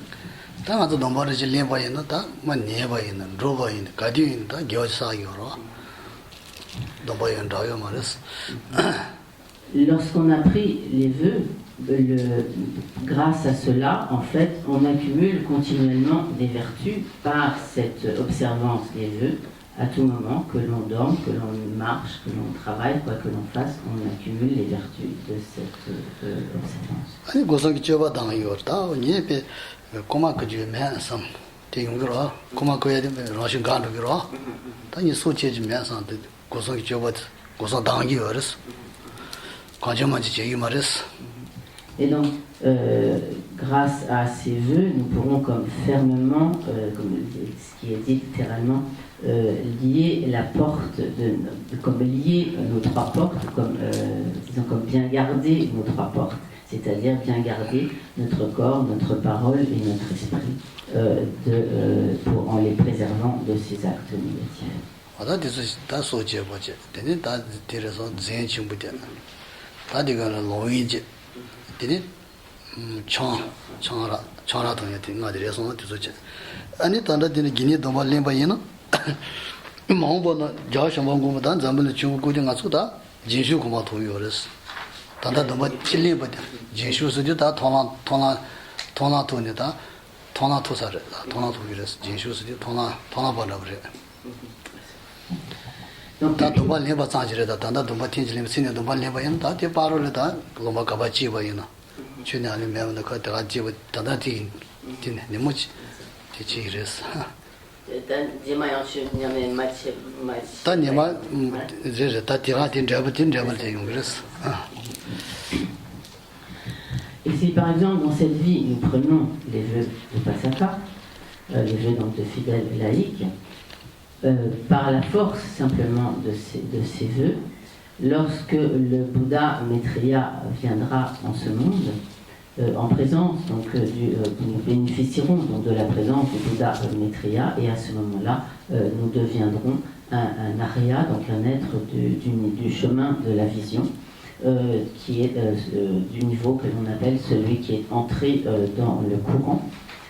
S2: Lorsqu'on a pris les vœux, grâce à cela, en fait, on accumule continuellement des vertus par cette observance des vœux. À tout moment, que l'on dorme, que l'on marche, que l'on travaille, quoi que l'on fasse, on accumule les vertus de cette observance. Et donc, grâce à ces vœux, nous pourrons comme fermement, comme ce qui est dit littéralement, lier la porte, comme lier nos trois portes, disons comme bien garder nos trois portes, c'est-à-dire bien garder notre corps, notre parole et notre esprit, en les préservant de ces actes négatifs. Donc, et si par exemple dans cette vie nous prenons les vœux de Pasaka, les vœux donc de fidèles laïcs, par la force simplement de ces vœux, lorsque le Bouddha Maitreya viendra en ce monde, en présence, donc nous bénéficierons donc, de la présence du Bouddha Maitreya, et à ce moment-là, nous deviendrons un arya, donc un être du chemin de la vision, qui est du niveau que l'on appelle celui qui est entré dans le courant.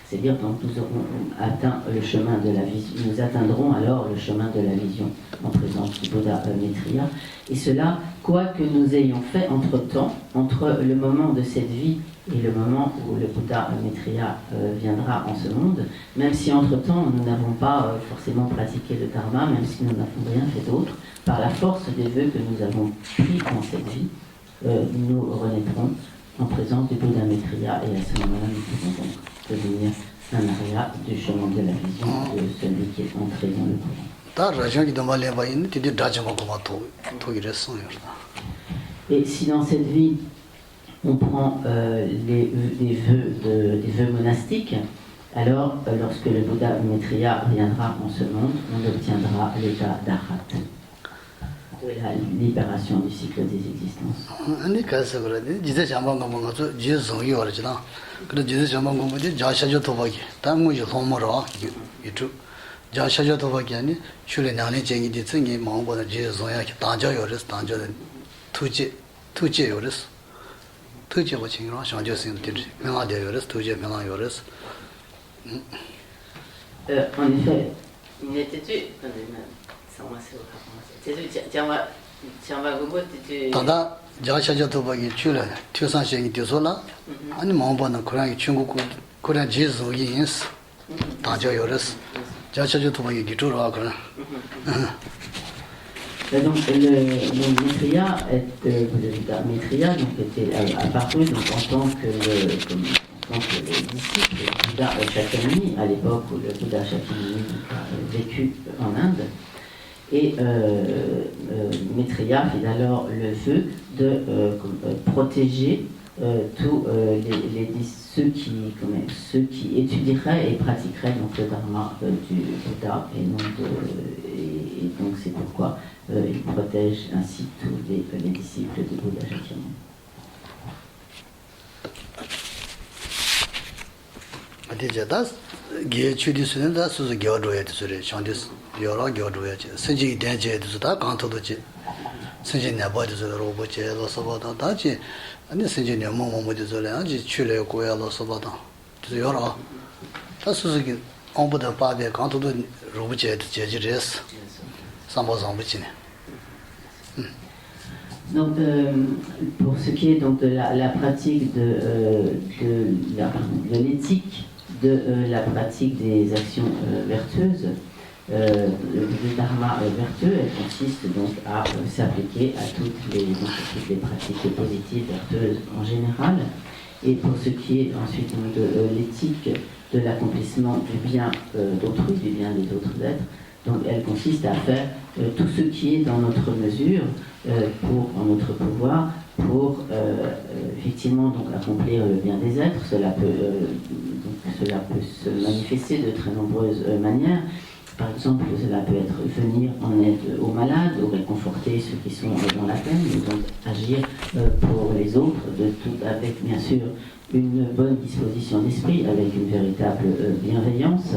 S2: C'est-à-dire donc nous aurons atteint le chemin de la vision, nous atteindrons alors le chemin de la vision en présence du Bouddha Maitreya. Et cela, quoi que nous ayons fait entre-temps, entre le moment de cette vie et le moment où le Bouddha Maitreya viendra en ce monde, même si entre-temps nous n'avons pas forcément pratiqué le dharma, même si nous n'avons rien fait d'autre, par la force des vœux que nous avons pris dans cette vie, nous renaîtrons en présence du Bouddha Maitreya, et à ce moment-là nous pouvons donc devenir un arya du chemin de la vision de celui qui est entré dans le courant. Et si dans cette vie on prend des vœux monastiques, alors lorsque le Bouddha Maitreya viendra en ce monde, on obtiendra l'état d'arhat, de la libération du cycle des existences. En effet, il était
S1: Tanda Jashaja Tobagi Chula, Tusan Shang Tisola, and Mombana Koran Chungu Koran Jesus Yins, Tanja Yoris, Jashaja Tobagi Gitura.
S2: Donc le Maitreya était apparu donc, en tant que disciple du Bouddha Shakyamuni, à l'époque où le Bouddha Shakyamuni a vécu en Inde. Et Maitreya fit alors le vœu de protéger tous ceux qui étudieraient et pratiqueraient donc, le dharma du Bouddha, et donc c'est pourquoi il protège ainsi tous les disciples du Bouddha Shakyamuni. Donc, pour ce qui est donc de la pratique de l'éthique, de la pratique des actions vertueuses, le dharma vertueux, elle consiste donc à s'appliquer à toutes les pratiques positives, vertueuses en général. Et pour ce qui est ensuite donc, de l'éthique de l'accomplissement du bien d'autrui, du bien des autres êtres, donc elle consiste à faire tout ce qui est dans notre mesure, en notre pouvoir, pour effectivement donc, accomplir le bien des êtres. Cela peut se manifester de très nombreuses manières. Par exemple, cela peut être venir en aide aux malades, ou réconforter ceux qui sont dans la peine, donc agir pour les autres, avec bien sûr une bonne disposition d'esprit, avec une véritable bienveillance,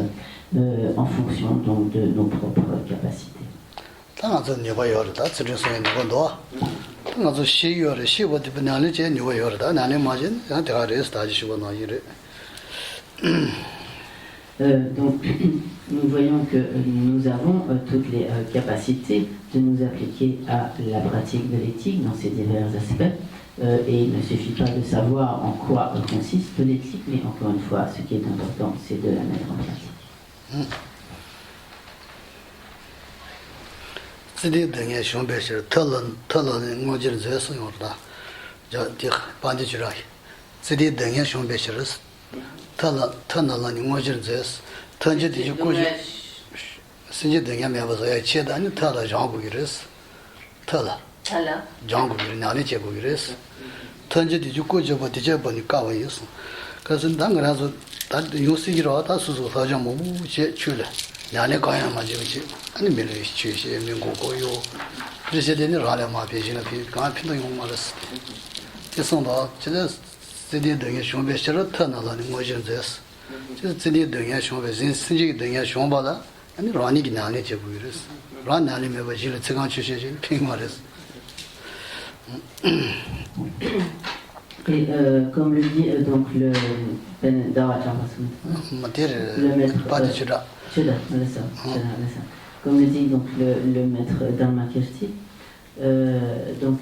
S2: en fonction donc de nos propres capacités. Donc, nous voyons que nous avons toutes les capacités de nous appliquer à la pratique de l'éthique dans ses divers aspects. Et il ne suffit pas de savoir en quoi consiste l'éthique, mais encore une fois, ce qui est important, c'est de la mettre en pratique.
S1: nyale kaya ma jibuchi ani mele chushi mingo goyo risede ni rale ma pe jina pe ka pindo yong ma res te sonda chede zede de shombe shira tana la ni mo jin zes chede zede de shombe zin sinji de shomba da ani rani gi nale je bu res ran nale me ba jile tsigang chushi jin ping ma res.
S2: Et comme le dit donc le comme le dit donc le maître Dharmakirti, donc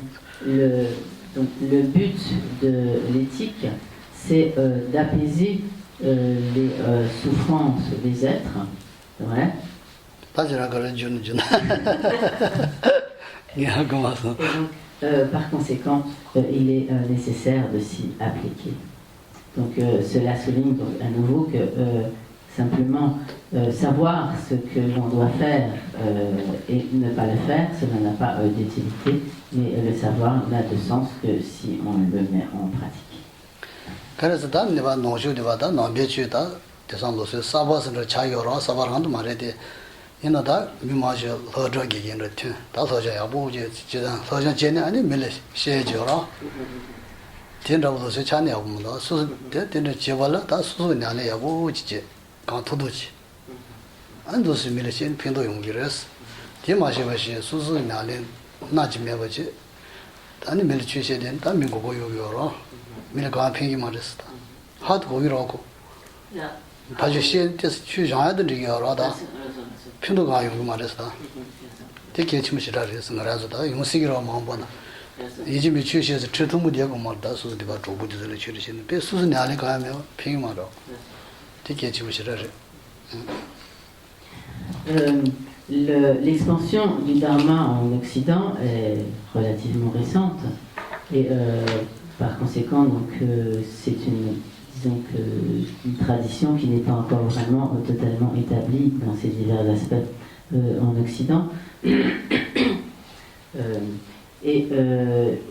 S2: le but de l'éthique, c'est d'apaiser les souffrances des êtres, ouais. Et donc, par conséquent, il est nécessaire de s'y appliquer. Donc cela souligne donc à nouveau que simplement savoir ce que l'on doit faire et ne pas le faire, cela n'a pas d'utilité, mais le savoir n'a de sens que si on le met en pratique.
S1: 이나다 미마시 허저기 인르트 다서자 야부지 지단 서전 제네 아니 밀레 셰죠라 된다고도 세찬이 야부문다 수수 되는 제발라 다 수수 냐네 야부지 강토도지 안도스 밀레 신 핀도 용기레스 디마시 바시 수수 냐네 나지메버지 아니 밀레 취세된 다 민고고 요요라 밀레 강핑이 말했다 하도 고기라고 다시 신 뜻 취장해야 되는 거라다 편도가 용기 말했어. 되게 침실을 해서 말아서다. 용식이라고 마음보나. 이집에 취시해서 트트무 되고 말다 소리가 조부지들 취리시는 배 수순이 안에 가면 핑이 말어. 되게 침실을 해.
S2: L'expansion du Dharma en Occident est relativement récente et par conséquent donc c'est une tradition qui n'est pas encore vraiment totalement établie dans ses divers aspects en Occident. Et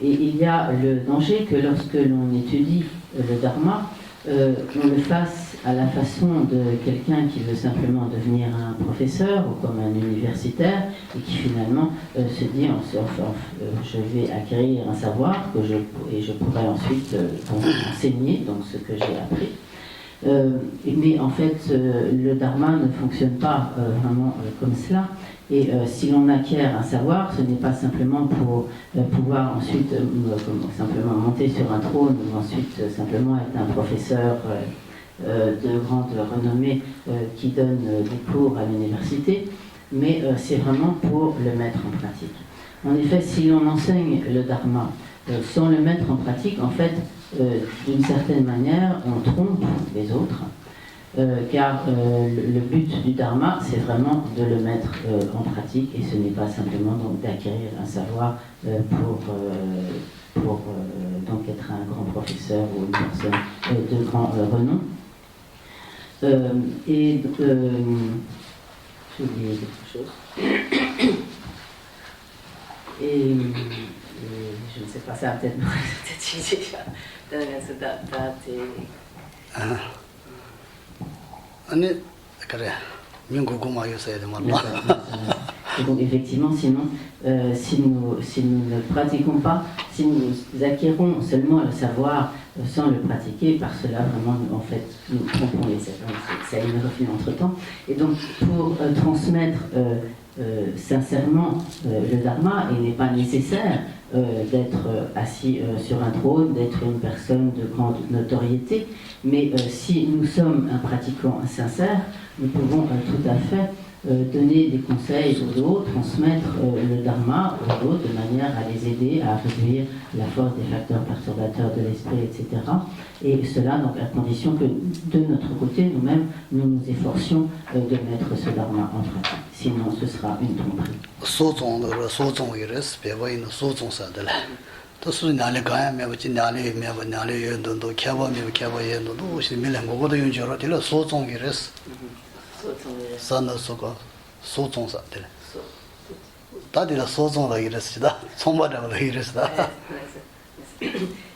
S2: il y a le danger que lorsque l'on étudie le Dharma, on le fasse à la façon de quelqu'un qui veut simplement devenir un professeur ou comme un universitaire et qui finalement se dit je vais acquérir un savoir et je pourrai ensuite enseigner donc ce que j'ai appris. Mais en fait, le Dharma ne fonctionne pas vraiment comme cela. Et si l'on acquiert un savoir, ce n'est pas simplement pour pouvoir ensuite simplement monter sur un trône ou ensuite simplement être un professeur de grande renommée qui donne des cours à l'université, mais c'est vraiment pour le mettre en pratique. En effet, si l'on enseigne le Dharma sans le mettre en pratique, en fait, d'une certaine manière, on trompe les autres. Car le but du Dharma, c'est vraiment de le mettre en pratique et ce n'est pas simplement donc d'acquérir un savoir pour donc être un grand professeur ou une personne de grand renom. J'ai oublié quelque chose. Et je ne sais pas, ça va peut-être me résulter Et donc effectivement, sinon, si nous ne pratiquons pas, si nous acquérons seulement le savoir sans le pratiquer, par cela vraiment, en fait, nous trompons les êtres. Ça a une refus entre-temps. Et donc, pour transmettre sincèrement le Dharma, il n'est pas nécessaire d'être assis sur un trône, d'être une personne de grande notoriété, mais si nous sommes un pratiquant sincère, nous pouvons tout à fait donner des conseils aux autres, transmettre le Dharma aux autres de manière à les aider à réduire la force des facteurs perturbateurs de l'esprit, etc. Et cela donc à condition que de notre côté, nous-mêmes, nous nous efforcions de mettre ce Dharma en pratique. Sinon, ce sera une tromperie.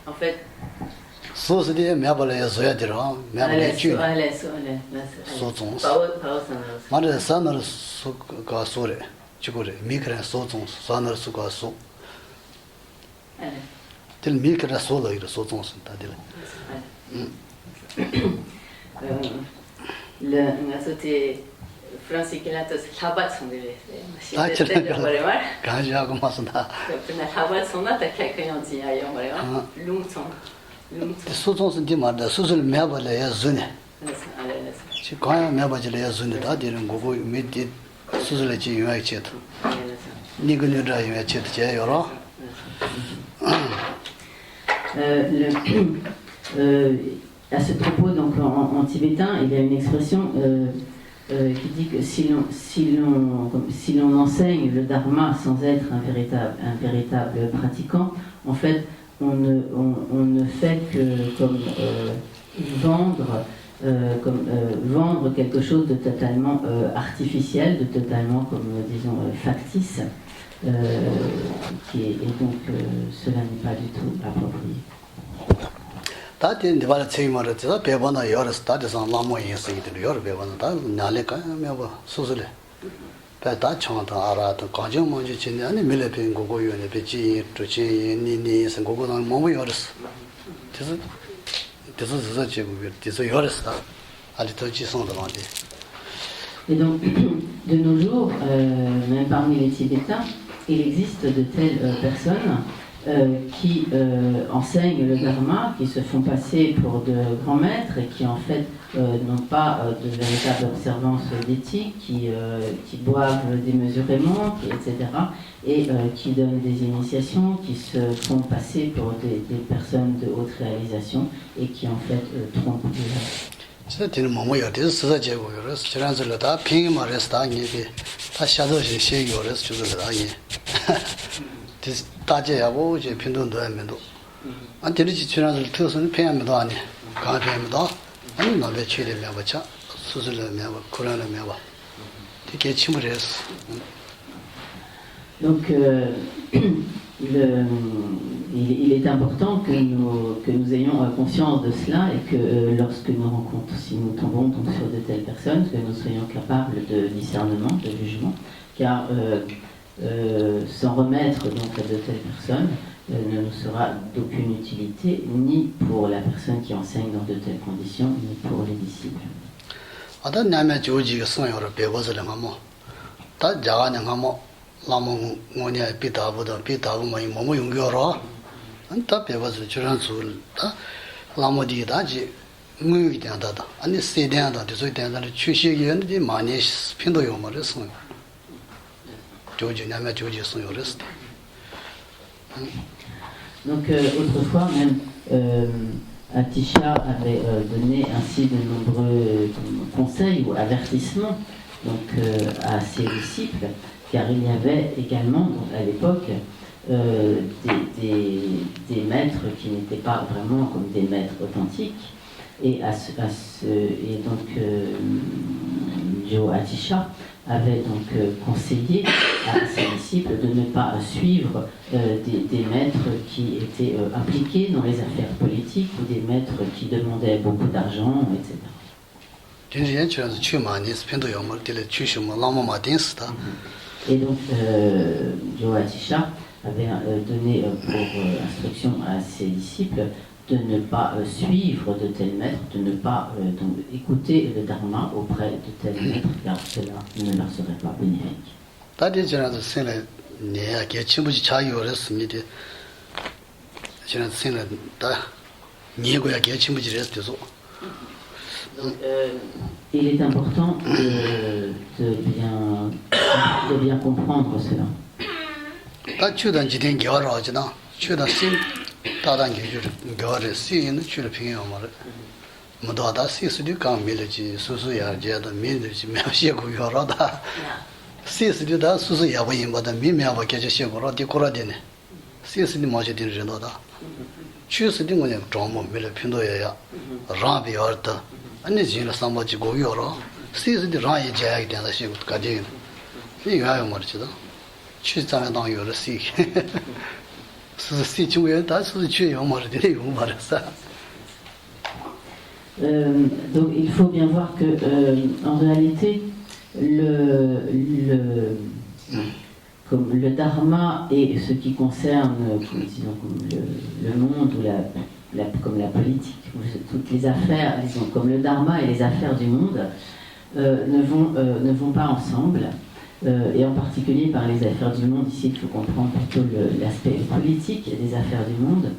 S2: En fait,
S1: 소종
S2: 바오사나
S1: 말에 산을 수가 소래 지고래 미그라 소종 산을 수가 소 들 미그라 소로 이르 소종 다들
S2: la société française qui l'a tous sabat son délai.
S1: 아,
S2: C'est
S1: 저런 가지하고 맞습니다.
S2: 그날 사bat son나 다 개개인지 아요 말이야. 룽송.
S1: 소종은 디마다 수술 매발에 야즈네. 지 과야 매발에 야즈네 다 되는 거고 미디 수술에 지 유행 체도. 니그니라 유행 체도 제 여러.
S2: À ce propos, donc en tibétain, il y a une expression qui dit que si l'on enseigne le dharma sans être un véritable pratiquant, en fait, on ne fait que vendre quelque chose de totalement artificiel, de totalement, disons, factice, et donc cela n'est pas du tout approprié.
S1: 다들 이발 책임을 져서 배번호 열어서 다들 라모 인생이들 열 배번호 다 나래가 매버 수술에 배다 청다 알아도 가정 먼저 진데 아니 밀레빈 고고요네 배지 또지 니니 생고고는 뭐뭐 열었어 그래서 제고 그래서 열었어 아주 더 지성도 많대.
S2: Et donc, de nos jours, même parmi les Tibétains, il existe de telles personnes qui enseignent le dharma, qui se font passer pour de grands maîtres et qui en fait n'ont pas de véritable observance d'éthique, qui boivent démesurément, etc. et qui donnent des initiations, qui se font passer pour des personnes de haute réalisation et qui en fait trompent les gens.
S1: 저는 뭐뭐요. 그래서 제고요. 지난주에 다 핑이 말해서 다 이게 다 샤도시 시기요를 주더라 이. 다제하고 이제 빈도도 하면도 안 되지 지난주 특수는 핑하면도 아니. 가게면도 아니 나베 취리면 버차 수술하면 코로나면 봐. 되게 침을 했어.
S2: Donc il est important que nous ayons conscience de cela et que lorsque si nous tombons donc sur de telles personnes, que nous soyons capables de discernement, de jugement, car s'en remettre donc à de telles personnes ne nous sera d'aucune utilité, ni pour la personne qui enseigne dans de telles conditions, ni pour les disciples.
S1: 라모 뭐냐 비다보다 비다보면 뭐뭐 용겨라 안타 배워서 주란술 다 라모디다지 무역이 된다다 아니 세대한다 저기 된다는 취식이었는데 많이 핀도 요말했어 조지냐면 조지 소요랬어.
S2: Donc autrefois même Atisha avait donné ainsi de nombreux conseils ou avertissements donc à ses disciples, car il y avait également donc, à l'époque des maîtres qui n'étaient pas vraiment comme des maîtres authentiques, et donc Joe Atisha avait donc conseillé à ses disciples de ne pas suivre des maîtres qui étaient impliqués dans les affaires politiques ou des maîtres qui demandaient beaucoup d'argent, etc. Et donc Joe Atisha avait donné pour instruction à ses disciples de ne pas suivre de tels maîtres, de ne pas donc, écouter le dharma auprès de tels maîtres, car cela ne leur serait pas bénéfique. Donc, il est important de bien comprendre cela. Donc il faut bien voir que en réalité comme le dharma et ce qui concerne disons, comme le monde ou comme la politique, toutes les affaires, disons, comme le dharma et les affaires du monde ne vont pas ensemble. Et en particulier par les affaires du monde, ici il faut comprendre plutôt l'aspect politique des affaires du monde.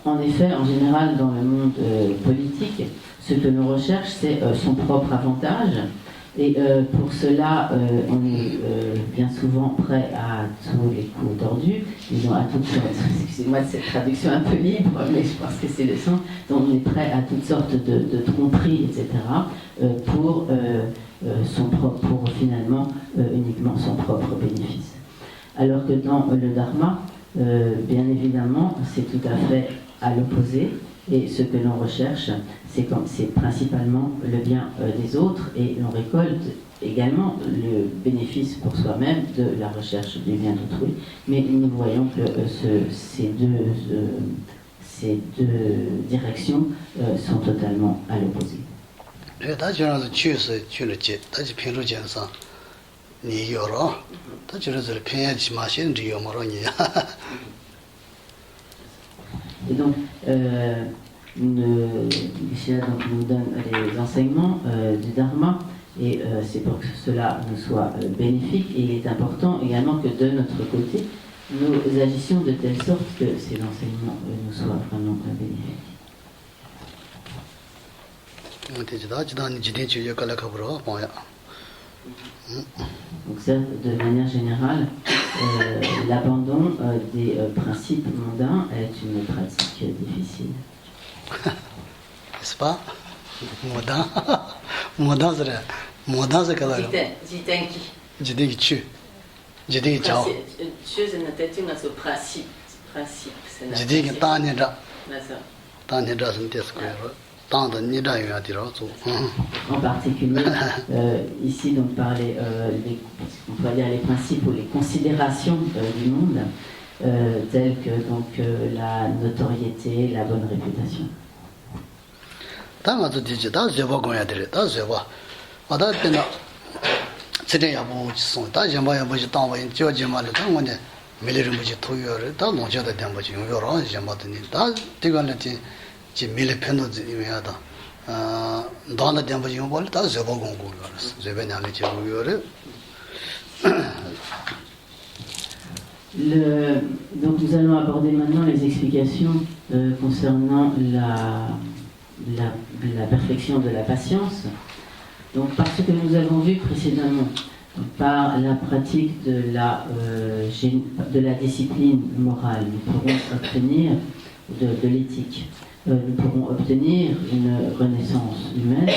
S2: En effet, en général, dans le monde politique, ce que l'on recherche, c'est son propre avantage. Et pour cela, on est bien souvent prêt à tous les coups tordus, disons à toutes sortes, excusez-moi de cette traduction un peu libre, mais je pense que c'est le sens, donc on est prêt à toutes sortes de tromperies, etc., pour finalement uniquement son propre bénéfice. Alors que dans le dharma, bien évidemment, c'est tout à fait à l'opposé, et ce que l'on recherche, c'est principalement le bien des autres, et l'on récolte également le bénéfice pour soi-même de la recherche du bien d'autrui. Mais nous voyons que ces deux directions sont totalement à l'opposé. Et donc, Michel nous donne les enseignements du Dharma, et c'est pour que cela nous soit bénéfique. Et il est important également que de notre côté, nous agissions de telle sorte que ces enseignements nous soient vraiment bénéfiques. Donc ça, de manière générale, l'abandon des principes mondains est une pratique difficile.
S1: N'est-ce pas? Modin c'est quoi? Jitenki. Jitenki tanira. Tanira c'est quoi?
S2: En particulier, ici, donc, par on peut dire les principes ou les considérations du monde, telles que donc, la notoriété, la bonne réputation. Donc nous allons aborder maintenant les explications concernant la perfection de la patience. Donc par ce que nous avons vu précédemment, par la pratique de la discipline morale, nous pourrons obtenir de l'éthique. Nous pourrons obtenir une renaissance humaine,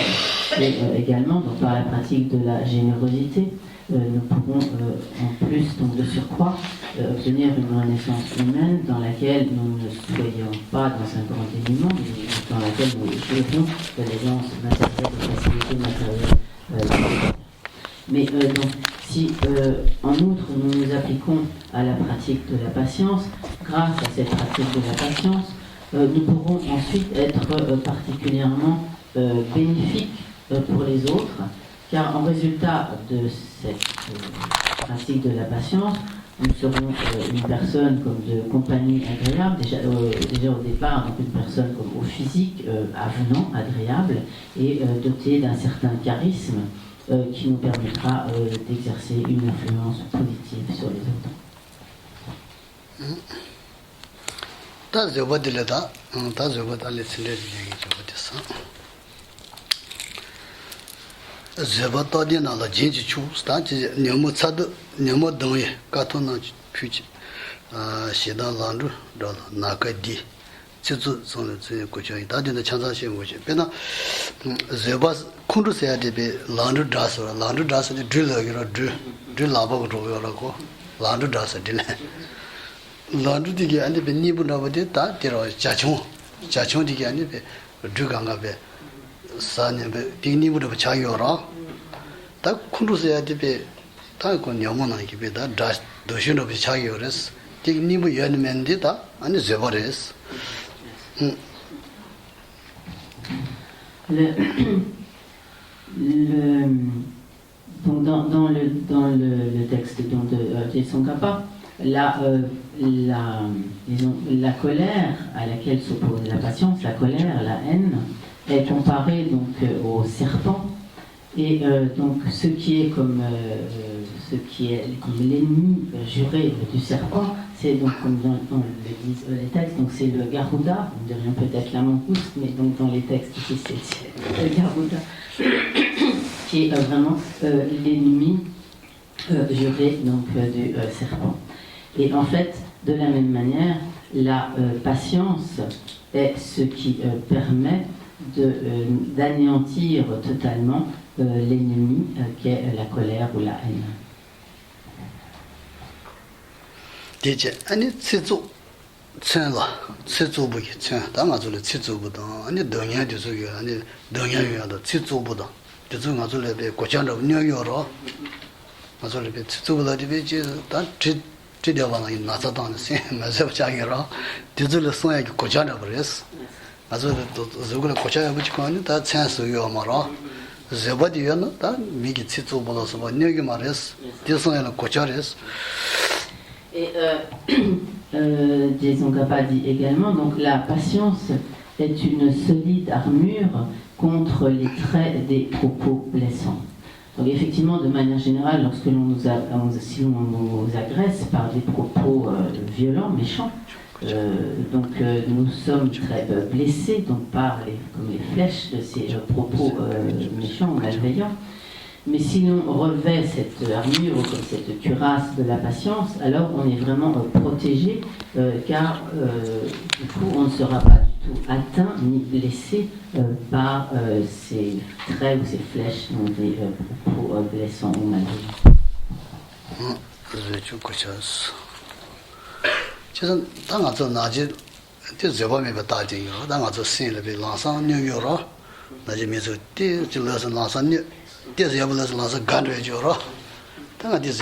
S2: et également donc, par la pratique de la générosité, nous pourrons en plus, donc de surcroît, obtenir une renaissance humaine dans laquelle nous ne soyons pas dans un grand dénuement, mais dans laquelle nous jouirons de l'aisance matérielle, de facilité matérielle. Mais donc, si en outre nous nous appliquons à la pratique de la patience, grâce à cette pratique de la patience, nous pourrons ensuite être particulièrement bénéfiques pour les autres, car en résultat de cette pratique de la patience, nous serons une personne comme de compagnie agréable, déjà au départ, donc une personne comme au physique avenant, agréable, et dotée d'un certain charisme qui nous permettra d'exercer une influence positive sur les autres.
S1: Landu digi ane be nibu nabade ta tiro jachung digi ane be dhuganga be sanya be digi nibu nabade chagyo ra ta kundu se ade be ta ko nyamu na ki be da doshu nabade chagyo res digi nibu yani mende ta ane zeba res.
S2: Donc dans le texte donc, de Tsongkhapa, disons, la colère à laquelle s'oppose la patience, la colère, la haine, est comparée donc au serpent. Et donc ce qui est comme l'ennemi juré du serpent, c'est donc comme dans le disent les textes, donc c'est le Garuda, on dirait peut-être la mangouste, mais donc dans les textes ici c'est le Garuda, qui est vraiment l'ennemi juré donc du serpent. Et en fait, de la même manière, la patience est ce qui permet d'anéantir totalement l'ennemi qu'est la colère ou la haine.
S1: 아니 치조 첸라 치조부기 첸 당아줄에 치조부다 아니 동양도 저기 아니 동양요도 치조부다 저저 가줄에 고창도 녀요로 가줄에 치조부다 디베지 다 지려봐나 나서다는 세 맞아 자기라 저줄에 소야기 고창도 버렸어 가줄에 또 저걸 고창에 붙이고는 다 찬스요 말아 제바디요는 다 미기 치조부다서 뭐 녀기 말했어 저소야는 고창했어.
S2: Et Tsongkhapa dit également, donc la patience est une solide armure contre les traits des propos blessants. Donc effectivement, de manière générale, lorsque si l'on nous agresse par des propos violents, méchants, nous sommes très blessés donc par comme les flèches de ces propos méchants ou malveillants. Mais si l'on revêt cette armure ou comme cette cuirasse de la patience, alors on est vraiment protégé, car du coup on ne sera pas du tout atteint ni blessé par ces traits ou ces flèches, donc des propos blessants ou malveillants.
S1: This is